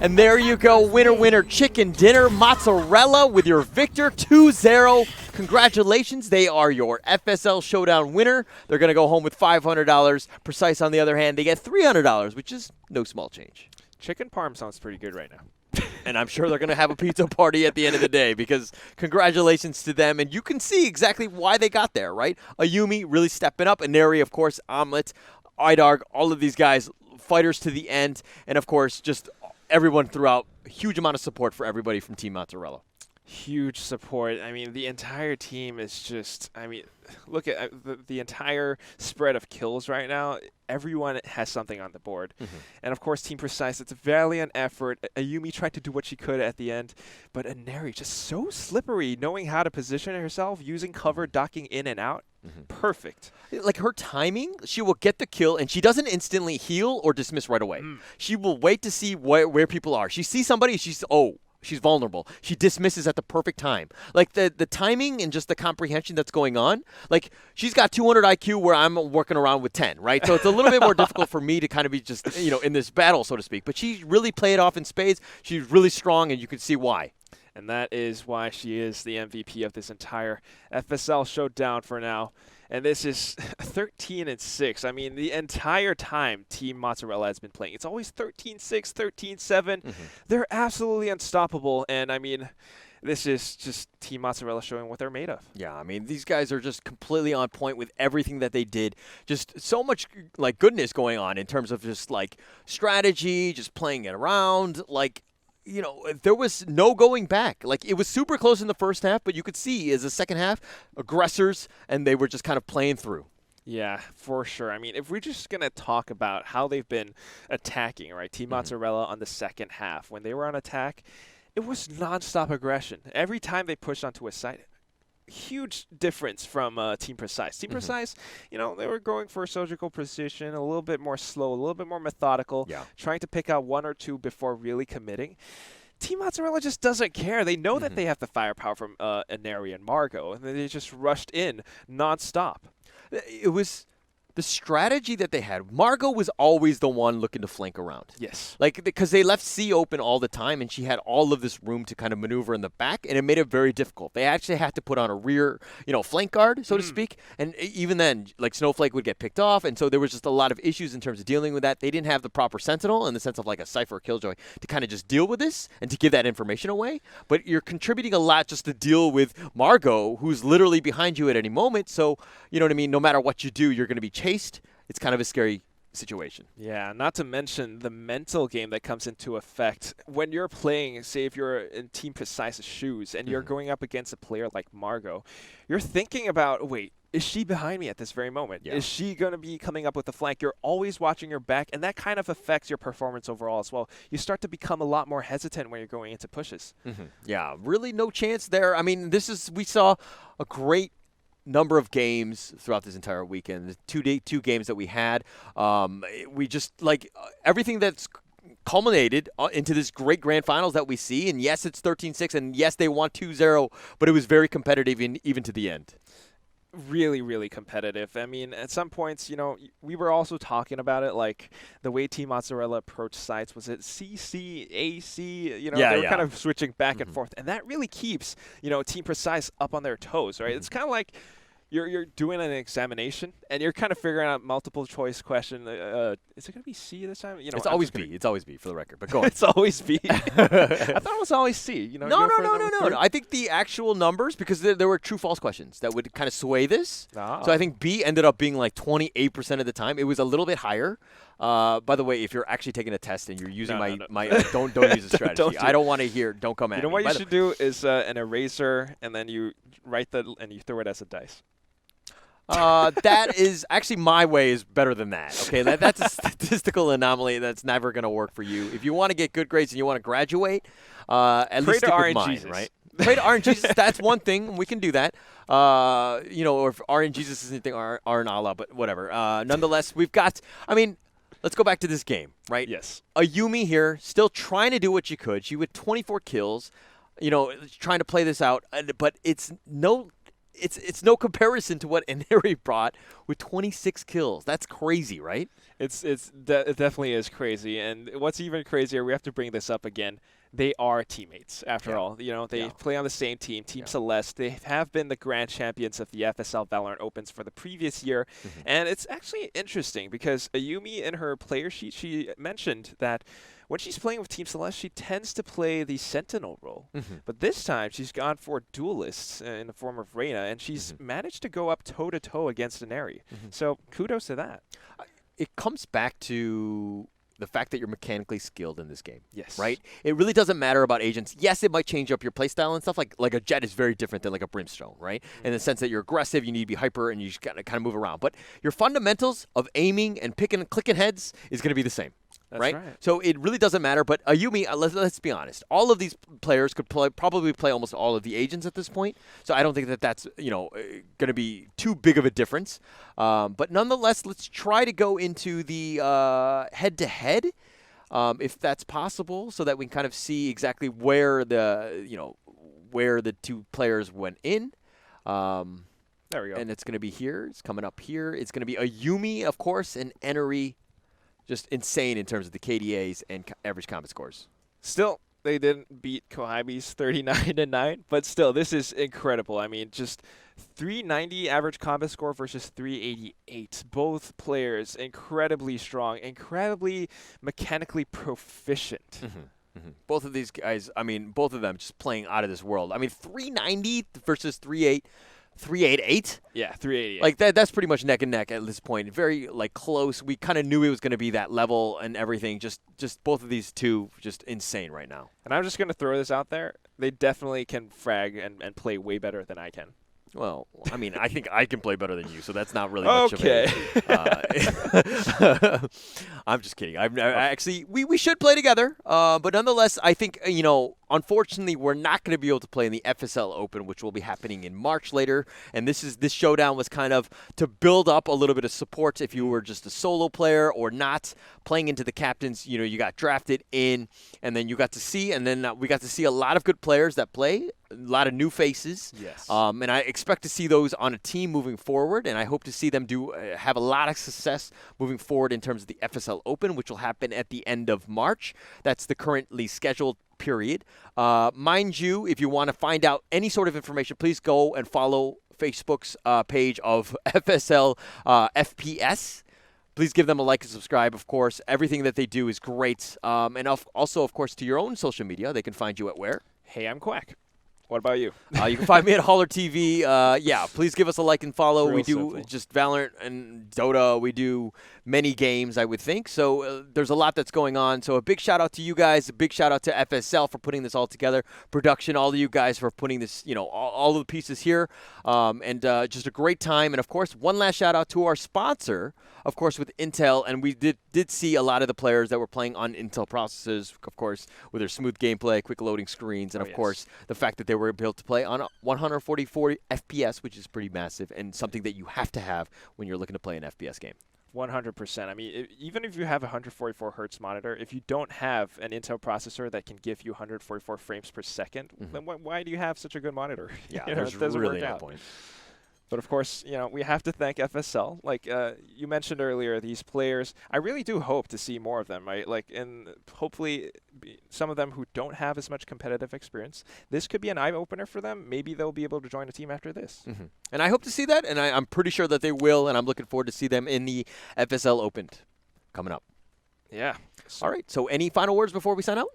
And there you go, winner, winner, chicken dinner, mozzarella with your victor, 2-0. Congratulations, they are your FSL Showdown winner. They're going to go home with $500. Precise, on the other hand, they get $300, which is no small change. Chicken parm sounds pretty good right now. And I'm sure they're going to have a pizza party at the end of the day, because congratulations to them. And you can see exactly why they got there, right? Ayumi really stepping up. Aneri, of course, Omelet, Idarg, all of these guys, fighters to the end. And, of course, just everyone throughout, a huge amount of support for everybody from Team Mozzarella. Huge support. I mean, the entire team is just, I mean, look at the entire spread of kills right now. Everyone has something on the board. And of course, Team Precise, it's a valiant effort. Ayumi tried to do what she could at the end, but Aneri just so slippery, knowing how to position herself, using cover, ducking in and out. Perfect. Like her timing, she will get the kill and she doesn't instantly heal or dismiss right away. She will wait to see where people are. She sees somebody, she's vulnerable. She dismisses at the perfect time. Like the timing and just the comprehension that's going on. Like she's got 200 IQ where I'm working around with 10, right? So it's a little bit more difficult for me to kind of be just, in this battle, so to speak. But she really played off in spades. She's really strong, and you can see why. And that is why she is the MVP of this entire FSL Showdown for now. And this is 13-6. I mean, the entire time Team Mozzarella has been playing, it's always 13-6, 13-7. They're absolutely unstoppable. And, I mean, this is just Team Mozzarella showing what they're made of. Yeah, I mean, these guys are just completely on point with everything that they did. Just so much, like, goodness going on in terms of just, like, strategy, just playing it around, like, there was no going back. Like, it was super close in the first half, but you could see as the second half, aggressors, and they were just kind of playing through. Yeah, for sure. I mean, if we're just going to talk about how they've been attacking, right, Team Mozzarella on the second half, when they were on attack, it was nonstop aggression. Every time they pushed onto a site, huge difference from Team Precise. Team Precise, they were going for surgical precision, a little bit more slow, a little bit more methodical, trying to pick out one or two before really committing. Team Mozzarella just doesn't care. They know that they have the firepower from Aneri and Margot, and they just rushed in nonstop. It was the strategy that they had. Margot was always the one looking to flank around. Yes. Like, because they left C open all the time, and she had all of this room to kind of maneuver in the back, and it made it very difficult. They actually had to put on a rear, flank guard, so to speak. And even then, like, Snowflake would get picked off, and so there was just a lot of issues in terms of dealing with that. They didn't have the proper sentinel in the sense of like a Cypher or Killjoy to kind of just deal with this and to give that information away. But you're contributing a lot just to deal with Margot, who's literally behind you at any moment. So, you know what I mean? No matter what you do, you're going to be chased. It's kind of a scary situation. Yeah, not to mention the mental game that comes into effect when you're playing, say if you're in Team Precise's shoes and you're going up against a player like Margot, you're thinking about, wait, is she behind me at this very moment? Is she going to be coming up with the flank? You're always watching your back, and that kind of affects your performance overall as well. You start to become a lot more hesitant when you're going into pushes. Yeah, really no chance there. I mean, we saw a great number of games throughout this entire weekend. The two games that we had, we just everything that's culminated into this great grand finals that we see. And yes, it's 13-6, and yes, they won 2-0, but it was very competitive even to the end. Really, really competitive. I mean, at some points, we were also talking about it, like the way Team Mozzarella approached sites. Was it CC, AC? They were kind of switching back and forth, and that really keeps, Team Precise up on their toes, right? It's kind of like you're doing an examination and you're kind of figuring out multiple choice question. Is it going to be C this time? It's always B. It's always B for the record. But go on. It's always B. I thought it was always C. No. I think the actual numbers, because there were true-false questions that would kind of sway this. Oh. So I think B ended up being like 28% of the time. It was a little bit higher. By the way, if you're actually taking a test and you're using my don't use a strategy. I don't want to hear. Don't come at me. You know what you should do is an eraser, and then you write and you throw it as a dice. That is actually my way is better than that. Okay, that's a statistical anomaly that's never going to work for you. If you want to get good grades and you want to graduate, at least stick with mine, right? Pray to RNGesus. That's one thing. We can do that. Or if RNGesus is anything, RNALA, but whatever. Nonetheless, we've got. I mean, let's go back to this game, right? Yes. Ayumi here, still trying to do what she could. She with 24 kills, trying to play this out, but it's no comparison to what Inari brought with 26 kills. That's crazy, right? It definitely is crazy. And what's even crazier, we have to bring this up again. They are teammates, after all. They play on the same team, Team Celeste. They have been the grand champions of the FSL Valorant Opens for the previous year. Mm-hmm. And it's actually interesting because Ayumi, in her player sheet, she mentioned that when she's playing with Team Celeste, she tends to play the Sentinel role. Mm-hmm. But this time, she's gone for duelists in the form of Reyna, and she's managed to go up toe-to-toe against Inari. Mm-hmm. So kudos to that. It comes back to the fact that you're mechanically skilled in this game. Yes. Right? It really doesn't matter about agents. Yes, it might change up your playstyle and stuff. Like a Jet is very different than like a Brimstone, right? In the sense that you're aggressive, you need to be hyper, and you just gotta kind of move around. But your fundamentals of aiming and picking and clicking heads is going to be the same. That's right? So it really doesn't matter. But Ayumi, let's be honest. All of these players could probably play almost all of the agents at this point. So I don't think that's going to be too big of a difference. But nonetheless, let's try to go into the head-to-head, if that's possible, so that we can kind of see exactly where the two players went in. There we go. And it's going to be here. It's coming up here. It's going to be Ayumi, of course, and Enery. Just insane in terms of the KDAs and average combat scores. Still, they didn't beat Kohabi's 39-9, but still, this is incredible. I mean, just 390 average combat score versus 388. Both players incredibly strong, incredibly mechanically proficient. Mm-hmm. Mm-hmm. Both of these guys, both of them just playing out of this world. 390 versus 388? Yeah, 388. Like that's pretty much neck and neck at this point. Very close. We kind of knew it was going to be that level and everything. Just both of these two just insane right now. And I'm just going to throw this out there. They definitely can frag and play way better than I can. Well, I think I can play better than you, so that's not really much of a... I'm just kidding. Actually, we should play together, but nonetheless, I think, unfortunately, we're not going to be able to play in the FSL Open, which will be happening in March later, and this showdown was kind of to build up a little bit of support if you were just a solo player or not playing into the captains. You got drafted in, and then you got to see, and then we got to see a lot of good players that play, a lot of new faces. Yes. And I expect to see those on a team moving forward, and I hope to see them have a lot of success moving forward in terms of the FSL Open, which will happen at the end of March. That's the currently scheduled period. Mind you, if you want to find out any sort of information, please go and follow Facebook's page of FSL FPS. Please give them a like and subscribe, of course. Everything that they do is great. And also, of course, to your own social media, they can find you at where? Hey, I'm Quack. What about you? You can find me at Holler TV. Please give us a like and follow. We do simple. Just Valorant and Dota. We do many games, I would think. So there's a lot that's going on. So a big shout out to you guys. A big shout out to FSL for putting this all together. Production, all of you guys for putting this, all of the pieces here. And just a great time. And, of course, one last shout out to our sponsor, of course, with Intel. And we did see a lot of the players that were playing on Intel processors, of course, with their smooth gameplay, quick loading screens, and, of course, the fact that they were built to play on 144 FPS, which is pretty massive and something that you have to have when you're looking to play an FPS game. 100%. Even if you have a 144 hertz monitor, if you don't have an Intel processor that can give you 144 frames per second, then why do you have such a good monitor? Yeah, it doesn't really work no out. point. But of course, we have to thank FSL. Like you mentioned earlier, these players, I really do hope to see more of them, right? Like, and hopefully some of them who don't have as much competitive experience, this could be an eye-opener for them. Maybe they'll be able to join a team after this. And I hope to see that, and I'm pretty sure that they will, and I'm looking forward to see them in the FSL Open coming up. Yeah. All right, so any final words before we sign out?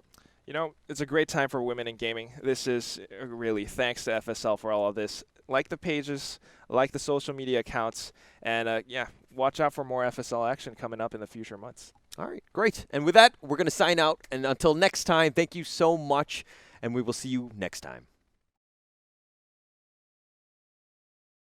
It's a great time for women in gaming. This is really thanks to FSL for all of this. Like the pages, like the social media accounts, and watch out for more FSL action coming up in the future months. All right, great. And with that, we're going to sign out. And until next time, thank you so much, and we will see you next time.